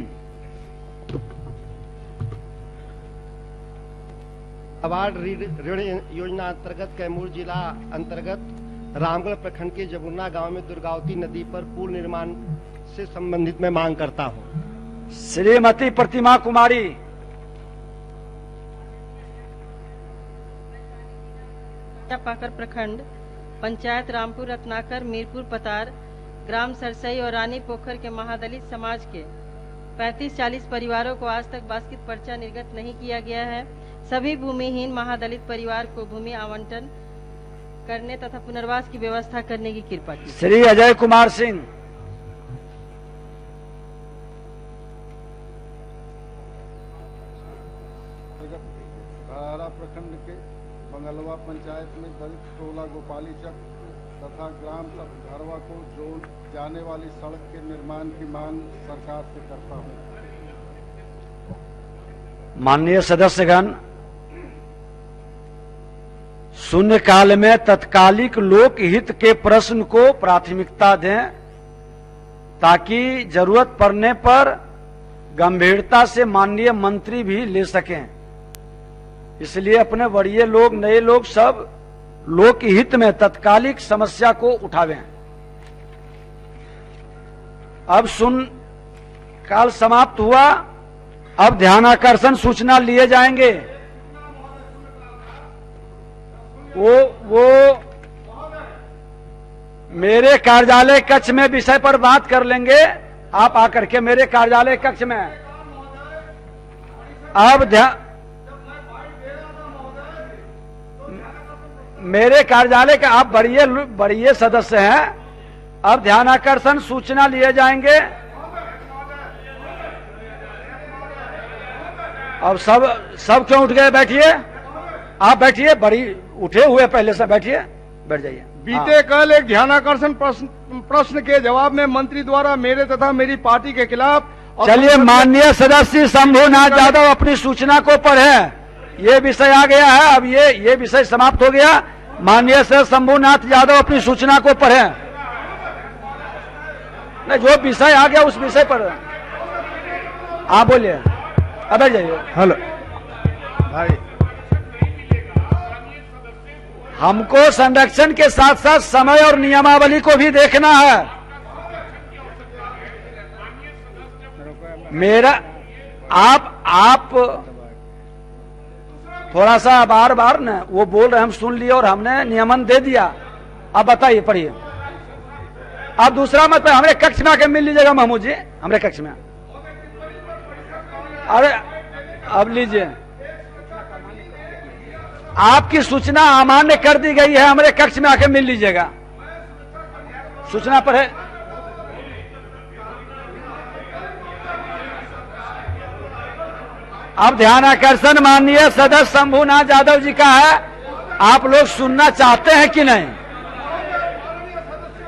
Speaker 3: अवार्ड ऋण योजना अंतर्गत कैमूर जिला अंतर्गत रामगढ़ प्रखंड के जमुना गांव में दुर्गावती नदी पर पुल निर्माण से संबंधित मैं मांग करता हूं।
Speaker 1: श्रीमती प्रतिमा कुमारी।
Speaker 4: पाकर प्रखंड पंचायत रामपुर रत्नाकर मीरपुर पतार ग्राम सरसई और रानी पोखर के महादलित समाज के 35-40 परिवारों को आज तक बास्केट पर्चा निर्गत नहीं किया गया है। सभी भूमिहीन महादलित परिवार को भूमि आवंटन करने तथा पुनर्वास की व्यवस्था करने की कृपा की।
Speaker 1: श्री अजय कुमार सिंह।
Speaker 18: प्रखंड के बंगलवा पंचायत में दलित टोला गोपाली चक तथा ग्राम घरवा को जोड़ जाने वाली सड़क के निर्माण की मांग सरकार से करता हूं।
Speaker 1: माननीय सदस्यगण, शून्यकाल में तत्कालिक लोक हित के प्रश्न को प्राथमिकता दें ताकि जरूरत पड़ने पर गंभीरता से माननीय मंत्री भी ले सकें। इसलिए अपने वरीय लोग, नए लोग सब लोक हित में तत्कालिक समस्या को उठावें। अब काल समाप्त हुआ। अब ध्यानाकर्षण सूचना लिए जाएंगे। वो मेरे कार्यालय कक्ष में विषय पर बात कर लेंगे। आप आकर के मेरे कार्यालय कक्ष में। अब मेरे कार्यालय का आप बड़े सदस्य हैं। अब ध्यानाकर्षण सूचना लिए जाएंगे। अब सब क्यों उठ गए? बैठिए, आप बैठिए। बड़ी उठे हुए पहले से, बैठिए, बैठ जाइए।
Speaker 18: बीते कल एक ध्यानाकर्षण प्रश्न के जवाब में मंत्री द्वारा मेरे तथा मेरी पार्टी के खिलाफ।
Speaker 1: चलिए, माननीय सदस्य शंभुनाथ यादव अपनी सूचना को पढ़े। ये विषय आ गया है। अब ये विषय समाप्त हो गया। माननीय सदस्य शंभुनाथ यादव अपनी सूचना को पढ़े। नहीं, जो विषय आ गया उस विषय पर आप बोलिए। अब बैठ जाइए।
Speaker 18: हेलो भाई,
Speaker 1: हमको संरक्षण के साथ साथ समय और नियमावली को भी देखना है। मेरा आप थोड़ा सा बार बार न वो बोल रहे, हम सुन लिए और हमने नियमन दे दिया। अब बताइए, पढ़िए। अब दूसरा मत, हमारे कक्ष में आके मिल लीजिएगा महमूद जी, हमारे कक्ष में। अरे अब लीजिए, आपकी सूचना अमान्य कर दी गई है। हमारे कक्ष में आके मिल लीजिएगा। सूचना पर है। अब ध्यानाकर्षण माननीय सदस्य शंभुनाथ यादव जी का है। आप लोग सुनना चाहते हैं कि नहीं?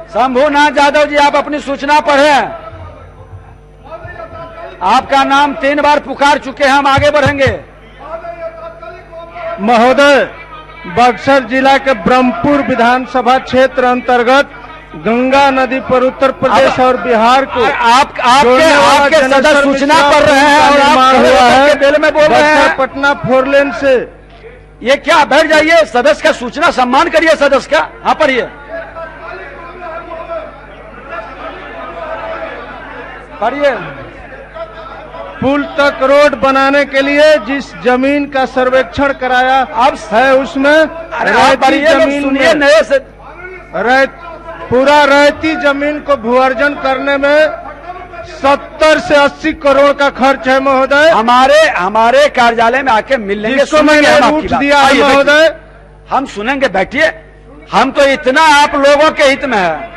Speaker 1: शंभुनाथ यादव जी, आप अपनी सूचना पढ़े। आपका नाम 3 बार पुकार चुके हैं। हम आगे बढ़ेंगे।
Speaker 10: महोदय, बक्सर जिला के ब्रह्मपुर विधानसभा क्षेत्र अंतर्गत गंगा नदी पर उत्तर प्रदेश और बिहार को
Speaker 1: आपके सदस्य सूचना पढ़ रहे हैं और आप
Speaker 10: हुआ है
Speaker 1: बेल में बोल रहे हैं।
Speaker 10: पटना 4 लेन से
Speaker 1: ये क्या? बैठ जाइए। सदस्य का सूचना सम्मान करिए। सदस्य का हाँ पढ़िए, पढ़िए।
Speaker 10: पुल तक रोड बनाने के लिए जिस जमीन का सर्वेक्षण कराया अब है उसमें
Speaker 1: सुनिए, नए से
Speaker 10: पूरा रहती जमीन को भूअर्जन करने में 70 से 80 करोड़ का खर्च है महोदय।
Speaker 1: हमारे कार्यालय में आके मिल लेंगे।
Speaker 10: जिसको मैंने रूट दिया है महोदय,
Speaker 1: हम सुनेंगे। बैठिए। हम तो इतना आप लोगों के हित में है।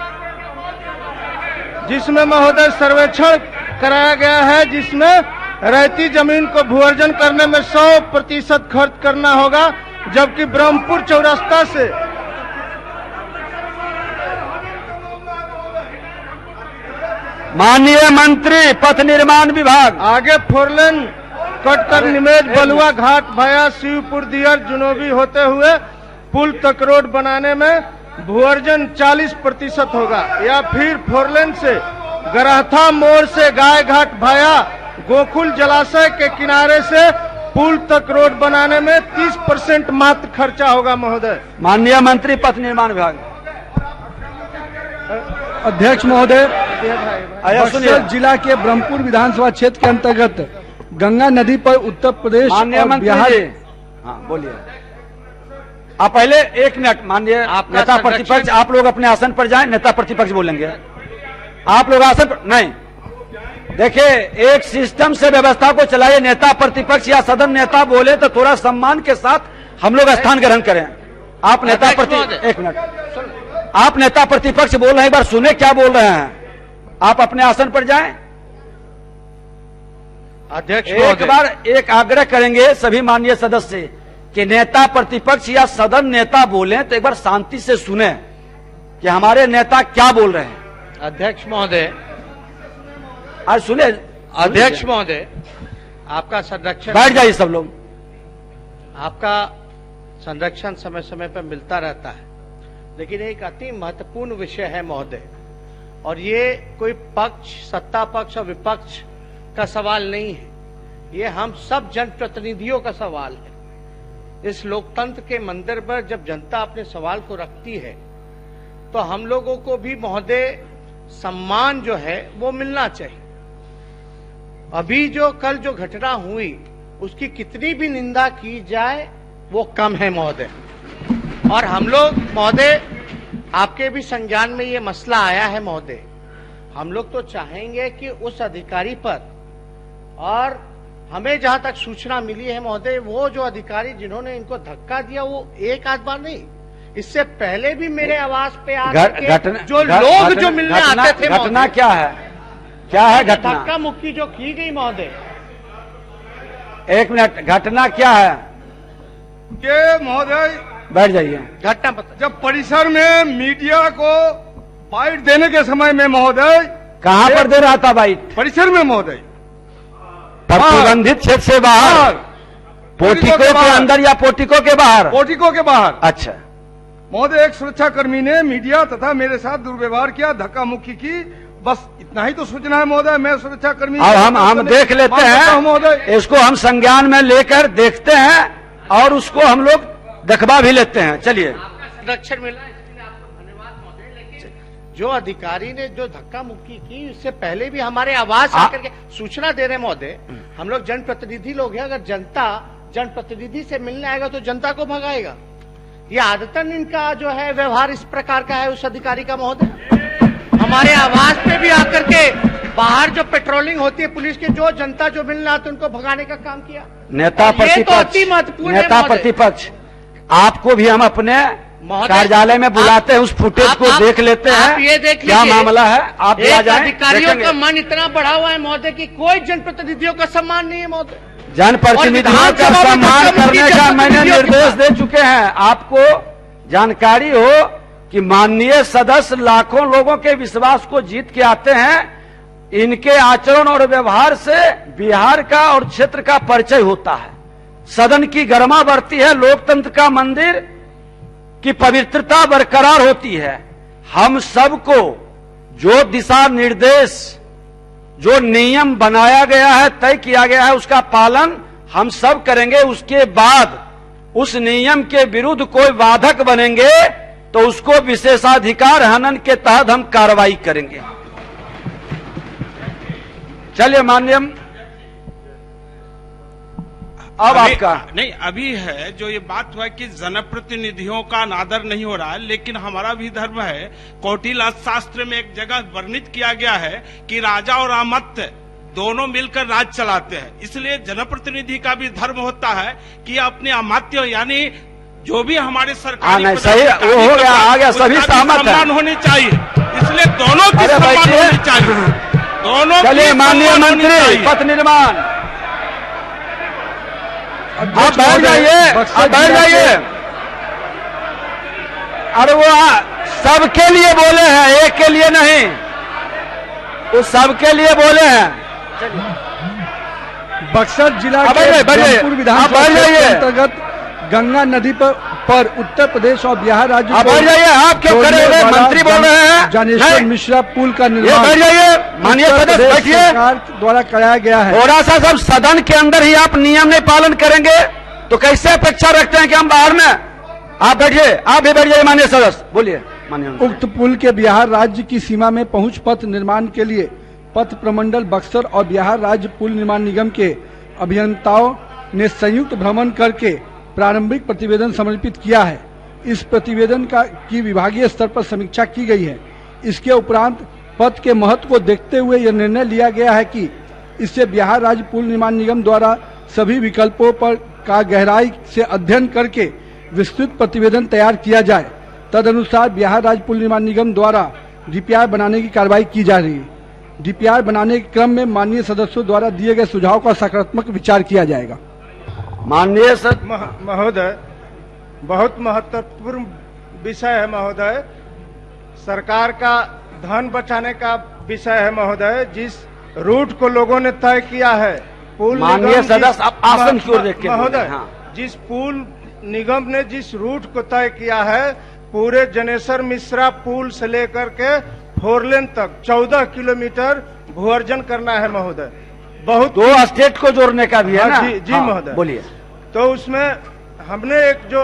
Speaker 10: जिसमें महोदय सर्वेक्षण कराया गया है, जिसमें रहती जमीन को भूअर्जन करने में 100% खर्च करना होगा, जबकि ब्रह्मपुर चौरास्ता से
Speaker 1: माननीय मंत्री पथ निर्माण विभाग,
Speaker 18: आगे फोरलेन कट कर निमेज बलुआ घाट भाया शिवपुर दियर जुनूबी होते हुए पुल तक रोड बनाने में भूअर्जन 40% होगा, या फिर फोरलेन से गराथा मोड़ से गाय घाट भाया गोकुल जलाशय के किनारे से पुल तक रोड बनाने में 30% मात्र खर्चा होगा महोदय।
Speaker 1: माननीय मंत्री पथ निर्माण विभाग।
Speaker 2: अध्यक्ष महोदय, बक्सर जिला के ब्रह्मपुर विधानसभा क्षेत्र के अंतर्गत गंगा नदी पर उत्तर प्रदेश और बिहार।
Speaker 1: हाँ बोलिए। आप पहले 1 मिनट, माननीय नेता प्रतिपक्ष, आप लोग अपने आसन पर जाएं, नेता प्रतिपक्ष बोलेंगे। आप लोग आसन पर नहीं, देखिए एक सिस्टम से व्यवस्था को चलाइए। नेता प्रतिपक्ष या सदन नेता बोले तो थोड़ा सम्मान के साथ हम लोग स्थान ग्रहण करें। आप नेता प्रतिपक्ष, 1 मिनट, आप नेता प्रतिपक्ष बोल रहे हैं, एक बार सुने क्या बोल रहे हैं। आप अपने आसन पर जाएं।
Speaker 3: अध्यक्ष
Speaker 1: एक बार एक आग्रह करेंगे सभी माननीय सदस्य कि नेता प्रतिपक्ष या सदन नेता बोले तो एक बार शांति से सुने कि हमारे नेता क्या बोल रहे हैं।
Speaker 3: अध्यक्ष महोदय,
Speaker 1: आज सुने।
Speaker 3: अध्यक्ष महोदय, आपका संरक्षण,
Speaker 1: बैठ जाइए सब लोग।
Speaker 3: आपका संरक्षण समय समय पर मिलता रहता है, लेकिन एक अति महत्वपूर्ण विषय है महोदय, और ये कोई पक्ष, सत्ता पक्ष और विपक्ष का सवाल नहीं है, ये हम सब जनप्रतिनिधियों का सवाल है। इस लोकतंत्र के मंदिर पर जब जनता अपने सवाल को रखती है तो हम लोगों को भी महोदय सम्मान जो है वो मिलना चाहिए। अभी जो कल जो घटना हुई उसकी कितनी भी निंदा की जाए वो कम है महोदय, और हम लोग महोदय आपके भी संज्ञान में ये मसला आया है महोदय, हम लोग तो चाहेंगे कि उस अधिकारी पर, और हमें जहां तक सूचना मिली है महोदय, वो जो अधिकारी जिन्होंने इनको धक्का दिया वो एक आध बार नहीं, इससे पहले भी मेरे आवास पे आकर जो लोग जो मिलने आते थे।
Speaker 1: घटना क्या है, क्या है घटना?
Speaker 3: धक्का मुक्की जो की गई महोदय।
Speaker 1: 1 मिनट, घटना क्या है?
Speaker 18: ये महोदय
Speaker 1: बैठ जाइए।
Speaker 3: घटना पता,
Speaker 18: जब परिसर में मीडिया को बाइट देने के समय में महोदय,
Speaker 1: कहां पर दे रहा था बाइट?
Speaker 18: परिसर में महोदय,
Speaker 1: प्रतिबंधित क्षेत्र से बाहर, पोर्टिको के अंदर या पोर्टिको के बाहर?
Speaker 18: पोर्टिको के बाहर।
Speaker 1: अच्छा
Speaker 18: महोदय, एक सुरक्षा कर्मी ने मीडिया तथा मेरे साथ दुर्व्यवहार किया, धक्का मुक्की की, बस इतना ही तो सूचना है महोदय। मैं सुरक्षा कर्मी,
Speaker 1: अब हम देख लेते हैं, इसको हम संज्ञान में लेकर देखते हैं और उसको हम लोग दखबा भी लेते हैं। चलिए।
Speaker 3: संरक्षण मिला इसलिए आपको धन्यवाद महोदय, लेकिन जो अधिकारी ने जो धक्का मुक्की की इससे पहले भी हमारे आवाज आकर के सूचना दे रहे महोदय। हम लोग जनप्रतिनिधि लोग हैं, अगर जनता जनप्रतिनिधि से मिलने आएगा तो जनता को भगाएगा। ये आदतन इनका जो है व्यवहार इस प्रकार का है उस अधिकारी का महोदय। हमारे आवास पे भी आकर के बाहर जो पेट्रोलिंग होती है पुलिस की, जो जनता जो मिलने आते उनको भगाने का काम किया।
Speaker 1: नेता प्रतिपक्ष, नेता प्रतिपक्ष, आपको भी हम अपने कार्यालय में बुलाते हैं, उस फुटेज को देख लेते हैं।
Speaker 3: आप ये देख
Speaker 1: क्या मामला है, आप भी आ जाएं।
Speaker 3: अधिकारियों का मन इतना बढ़ा हुआ है महोदय कि कोई जनप्रतिनिधियों का सम्मान नहीं है महोदय।
Speaker 1: जनप्रतिनिधियों का सम्मान करने का मैंने निर्देश दे चुके हैं। आपको जानकारी हो कि माननीय सदस्य लाखों लोगों के विश्वास को जीत के आते हैं। इनके आचरण और व्यवहार से बिहार का और क्षेत्र का परिचय होता है, सदन की गरिमा बढ़ती है, लोकतंत्र का मंदिर की पवित्रता बरकरार होती है। हम सबको जो दिशा निर्देश, जो नियम बनाया गया है, तय किया गया है, उसका पालन हम सब करेंगे। उसके बाद उस नियम के विरुद्ध कोई बाधक बनेंगे तो उसको विशेषाधिकार हनन के तहत हम कार्रवाई करेंगे। चलिए माननीय, अब आपका
Speaker 7: नहीं, अभी है जो ये बात हुआ कि जनप्रतिनिधियों का अनादर नहीं हो रहा है, लेकिन हमारा भी धर्म है। कौटिल्य अर्थशास्त्र में एक जगह वर्णित किया गया है कि राजा और अमात्य दोनों मिलकर राज चलाते हैं, इसलिए जनप्रतिनिधि का भी धर्म होता है कि अपने अमात्य यानी जो भी हमारे सरकारी
Speaker 1: सही वो हो गया, आ गया, सभी सहमत है,
Speaker 7: सम्मान होनी चाहिए, इसलिए दोनों की सम्मान होनी चाहिए, दोनों।
Speaker 1: चलिए माननीय मंत्री पथ निर्माण, आप बैठ जाइए, आप बैठ जाइए। अरे वो सबके लिए बोले हैं, एक के लिए नहीं। उस सबके लिए बोले हैं।
Speaker 2: बक्सर जिला के ब्रह्मपुर विधानसभा क्षेत्र के अंतर्गत गंगा नदी पर उत्तर प्रदेश और बिहार राज्य
Speaker 1: आप क्यों खड़े हुए? मंत्री बोल रहे हैं।
Speaker 2: ज्ञानेश्वर मिश्रा पुल का निर्माण
Speaker 1: माननीय सदस्य बैठिए,
Speaker 2: सरकार द्वारा कराया गया है।
Speaker 1: थोड़ा सा सब सदन के अंदर ही आप नियम नहीं पालन करेंगे तो कैसे अपेक्षा रखते हैं कि हम बाहर में? आप बैठिए, आप भी बैठिए माननीय सदस्य, बोलिए। माननीय
Speaker 2: उक्त पुल के बिहार राज्य की सीमा में पहुंच पथ निर्माण के लिए पथ प्रमंडल बक्सर और बिहार राज्य पुल निर्माण निगम के अभियंताओं ने संयुक्त भ्रमण करके प्रारंभिक प्रतिवेदन समर्पित किया है। इस प्रतिवेदन की विभागीय स्तर पर समीक्षा की गई है। इसके उपरांत पथ के महत्व को देखते हुए यह निर्णय लिया गया है कि इससे बिहार राज्य पुल निर्माण निगम द्वारा सभी विकल्पों पर का गहराई से अध्ययन करके विस्तृत प्रतिवेदन तैयार किया जाए। तदनुसार बिहार राज्य पुल निर्माण निगम द्वारा डीपीआर बनाने की कार्रवाई की जा रही है। डीपीआर बनाने के क्रम में माननीय सदस्यों द्वारा दिए गए सुझाव का सकारात्मक विचार किया जाएगा।
Speaker 1: माननीय
Speaker 18: महोदय, बहुत महत्वपूर्ण विषय है महोदय, सरकार का धन बचाने का विषय है महोदय। जिस रूट को लोगों ने तय किया है, पुल
Speaker 1: माननीय सदस्य आप आसन की ओर देख के
Speaker 18: महोदय, जिस पुल निगम ने जिस रूट को तय किया है, पूरे ज्ञानेश्वर मिश्रा पुल से लेकर के 4 लेन तक 14 किलोमीटर भूअर्जन करना है महोदय। बहुत
Speaker 1: 2 स्टेट को जोड़ने का भी है ना?
Speaker 18: जी महोदय,
Speaker 1: बोलिए।
Speaker 18: तो उसमें हमने एक जो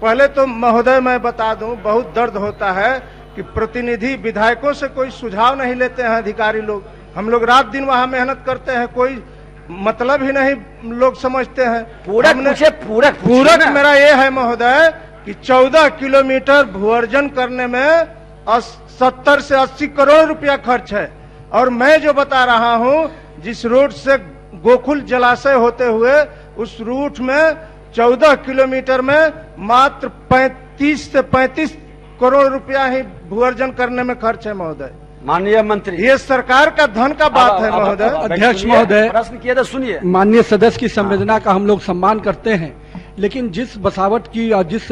Speaker 18: पहले तो महोदय मैं बता दूं, बहुत दर्द होता है कि प्रतिनिधि विधायकों से कोई सुझाव नहीं लेते हैं अधिकारी लोग। हम लोग रात दिन वहां मेहनत करते हैं, कोई मतलब ही नहीं लोग समझते हैं। पूरक मेरा ये है महोदय कि 14 किलोमीटर भूअर्जन करने में 70 से 80 करोड़ रुपया खर्च है। और मैं जो बता रहा हूं, जिस रूट से गोकुल जलाशय होते हुए उस रूट में 14 किलोमीटर में मात्र 35 से 35 करोड़ रुपया ही भूअर्जन करने में खर्च है महोदय।
Speaker 1: माननीय मंत्री,
Speaker 18: ये सरकार का धन का बात है महोदय।
Speaker 2: अध्यक्ष महोदय,
Speaker 1: प्रश्न किया तो सुनिए।
Speaker 2: माननीय सदस्य की संवेदना का हम लोग सम्मान करते हैं, लेकिन जिस बसावट की और जिस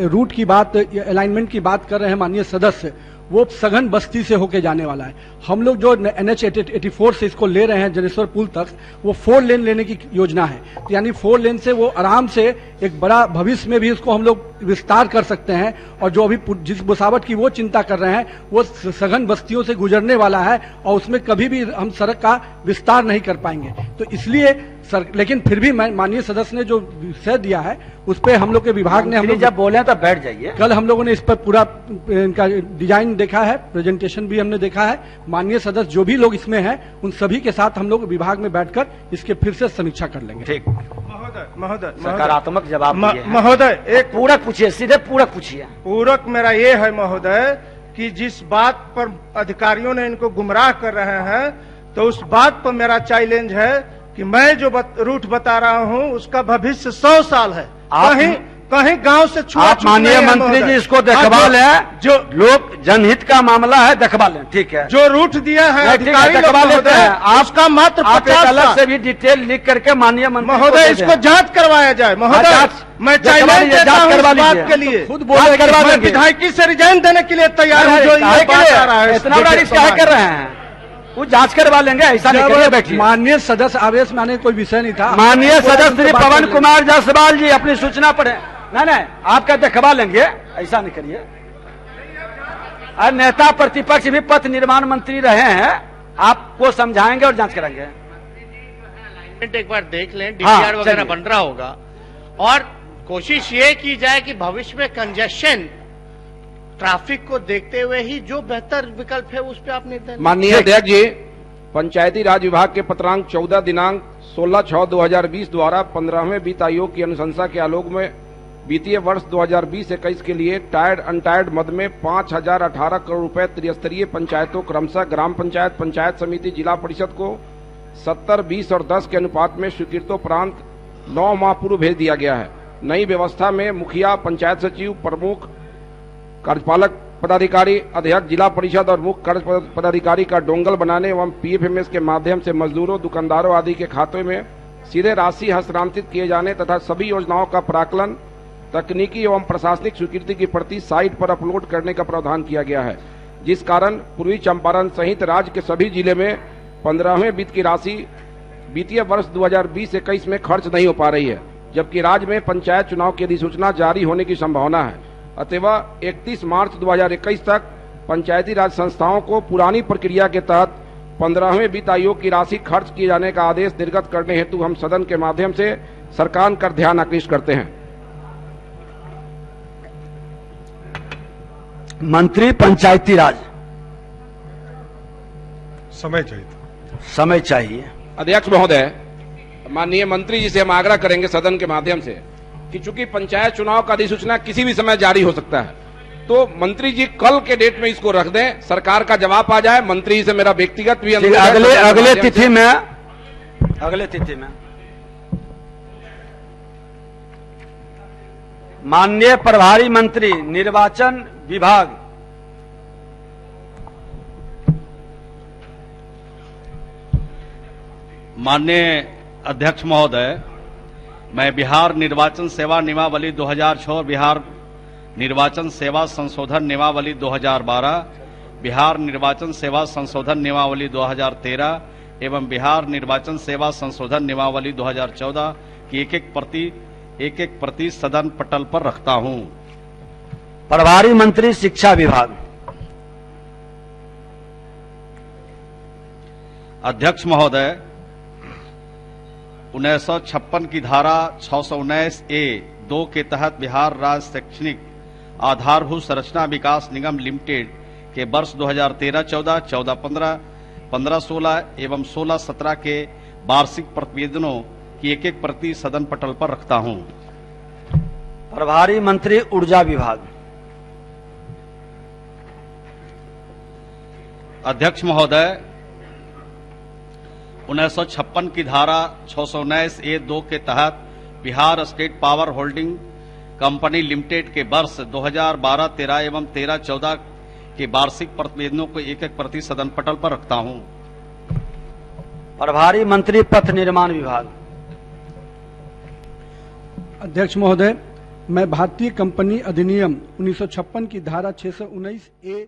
Speaker 2: रूट की बात, अलाइनमेंट की बात कर रहे हैं माननीय सदस्य, वो सघन बस्ती से होके जाने वाला है। हम लोग जो NH 84 से इसको ले रहे हैं ज्ञानेश्वर पुल तक, वो 4 लेन लेने की योजना है। तो यानी 4 लेन से वो आराम से एक बड़ा भविष्य में भी उसको हम लोग विस्तार कर सकते हैं। और जो अभी जिस बसावट की वो चिंता कर रहे हैं, वो सघन बस्तियों से गुजरने वाला है और उसमें कभी भी हम सड़क का विस्तार नहीं कर पाएंगे। तो इसलिए लेकिन फिर भी माननीय सदस्य ने जो विषय दिया है उस पर हम लोग के विभाग ने, हम लोग
Speaker 1: जब बोले तो बैठ जाइए,
Speaker 2: कल हम लोगों ने इस पर पूरा इनका डिजाइन देखा है, प्रेजेंटेशन भी हमने देखा है। माननीय सदस्य जो भी लोग इसमें हैं उन सभी के साथ हम लोग विभाग में बैठकर इसके फिर से समीक्षा कर लेंगे।
Speaker 1: ठीक
Speaker 18: महोदय,
Speaker 1: सकारात्मक जवाब
Speaker 18: महोदय। एक
Speaker 1: पूरक पूछिए, सीधे पूरक पूछिए।
Speaker 18: पूरक मेरा ये है महोदय कि जिस बात पर अधिकारियों ने इनको गुमराह कर रहे हैं, तो उस बात पर मेरा चैलेंज है कि मैं जो रूट बता रहा हूं उसका भविष्य 100 साल है। कहीं गांव से छुआ
Speaker 1: आप माननीय मंत्री जी इसको देखवा लें, जो लोग जनहित का मामला है देखवा लें। ठीक है,
Speaker 18: जो रूट दिया है अधिकारी
Speaker 1: देखवा लेते हैं।
Speaker 18: आपका मात्र 50
Speaker 1: अलग से भी डिटेल लिख करके माननीय मंत्री
Speaker 18: महोदय इसको जांच करवाया जाए। महोदय मैं चैलेंज देता हूं इस बात के लिए,
Speaker 1: खुद बोले करवा देंगे।
Speaker 18: विधायकी से रिजाइन देने के लिए तैयार हूं। जो ये बात आ रहा है,
Speaker 1: इतना बड़ा रिस्क क्या कर रहे हैं? वो जांच करवा लेंगे, ऐसा नहीं करिए, बैठिए।
Speaker 2: माननीय सदस्य आवेश में आने कोई विषय नहीं था।
Speaker 1: माननीय सदस्य श्री पवन कुमार जायसवाल जी अपनी सूचना पढ़े। नहीं, आपका देखवा लेंगे, ऐसा नहीं करिए। नेता प्रतिपक्ष भी पथ निर्माण मंत्री रहे हैं, आपको समझाएंगे और जांच कराएंगे।
Speaker 9: एक बार देख लें, डीपीआर वगैरह बन रहा होगा और कोशिश ये की जाए कि भविष्य में कंजेशन ट्रैफिक को देखते हुए ही जो बेहतर विकल्प है उस पर आप निर्णय।
Speaker 26: माननीय अध्यक्ष जी, पंचायती राज विभाग के पत्रांक 14 दिनांक 16/6/2020 द्वारा 15वें वित्त आयोग की अनुशंसा के आलोक में वित्तीय वर्ष 2020-21 के लिए टायर्ड अनटायर्ड मद में 5018 करोड़ रुपए त्रिस्तरीय पंचायतों क्रमशः ग्राम पंचायत, पंचायत समिति, जिला परिषद को 70, 20 और 10 के अनुपात में स्वीकृतोपरांत 9 माह पूर्व भेज दिया गया है। नई व्यवस्था में मुखिया, पंचायत सचिव, प्रमुख कार्यपालक पदाधिकारी, अध्यक्ष जिला परिषद और मुख्य कार्य पदाधिकारी का डोंगल बनाने एवं PFMS के माध्यम से मजदूरों, दुकानदारों आदि के खातों में सीधे राशि हस्तांतरित किए जाने तथा सभी योजनाओं का प्राक्कलन, तकनीकी एवं प्रशासनिक स्वीकृति की प्रति साइट पर अपलोड करने का प्रावधान किया गया है। जिस कारण पूर्वी चंपारण सहित राज्य के सभी जिले में 15वें वित्त की राशि वित्तीय वर्ष 2020-21 में खर्च नहीं हो पा रही है, जबकि राज्य में पंचायत चुनाव की अधिसूचना जारी होने की संभावना है। अतएव 31 मार्च 2021 तक पंचायती राज संस्थाओं को पुरानी प्रक्रिया के तहत 15वें वित्त आयोग की राशि खर्च किए जाने का आदेश निर्गत करने हेतु हम सदन के माध्यम से सरकार का ध्यान आकृष्ट करते हैं।
Speaker 1: मंत्री पंचायती राज, समय चाहिए।
Speaker 26: अध्यक्ष महोदय, माननीय मंत्री जी से हम आग्रह करेंगे सदन के माध्यम से कि चूंकि पंचायत चुनाव का अधिसूचना किसी भी समय जारी हो सकता है, तो मंत्री जी कल के डेट में इसको रख दें, सरकार का जवाब आ जाए। मंत्री जी से मेरा व्यक्तिगत भी
Speaker 1: अगले तिथि में माननीय प्रभारी मंत्री निर्वाचन विभाग,
Speaker 11: माननीय अध्यक्ष महोदय, मैं बिहार निर्वाचन सेवा नियमावली 2006 और बिहार निर्वाचन सेवा संशोधन नियमावली 2012, बिहार निर्वाचन सेवा संशोधन नियमावली 2013 एवं बिहार निर्वाचन सेवा संशोधन नियमावली 2014 की एक एक प्रति सदन पटल पर रखता हूं।
Speaker 1: प्रभारी मंत्री शिक्षा विभाग,
Speaker 11: अध्यक्ष महोदय, 1956 की धारा 619A(2) के तहत बिहार राज्य शैक्षणिक आधारभूत संरचना विकास निगम लिमिटेड के वर्ष 2013-14, 14-15, 15-16 एवं 16-17 के वार्षिक प्रतिवेदनों की एक एक प्रति सदन पटल पर रखता हूं।
Speaker 1: प्रभारी मंत्री ऊर्जा विभाग,
Speaker 11: अध्यक्ष महोदय, 1956 की धारा 619A(2) के तहत Bihar state power holding company limited के वर्ष 2012-13 एवं 13-14 के वार्षिक प्रतिवेदनों को एक एक प्रति सदन पटल पर रखता हूं।
Speaker 1: प्रभारी मंत्री पथ निर्माण विभाग,
Speaker 2: अध्यक्ष महोदय, मैं भारतीय कंपनी अधिनियम 1956 की धारा 619A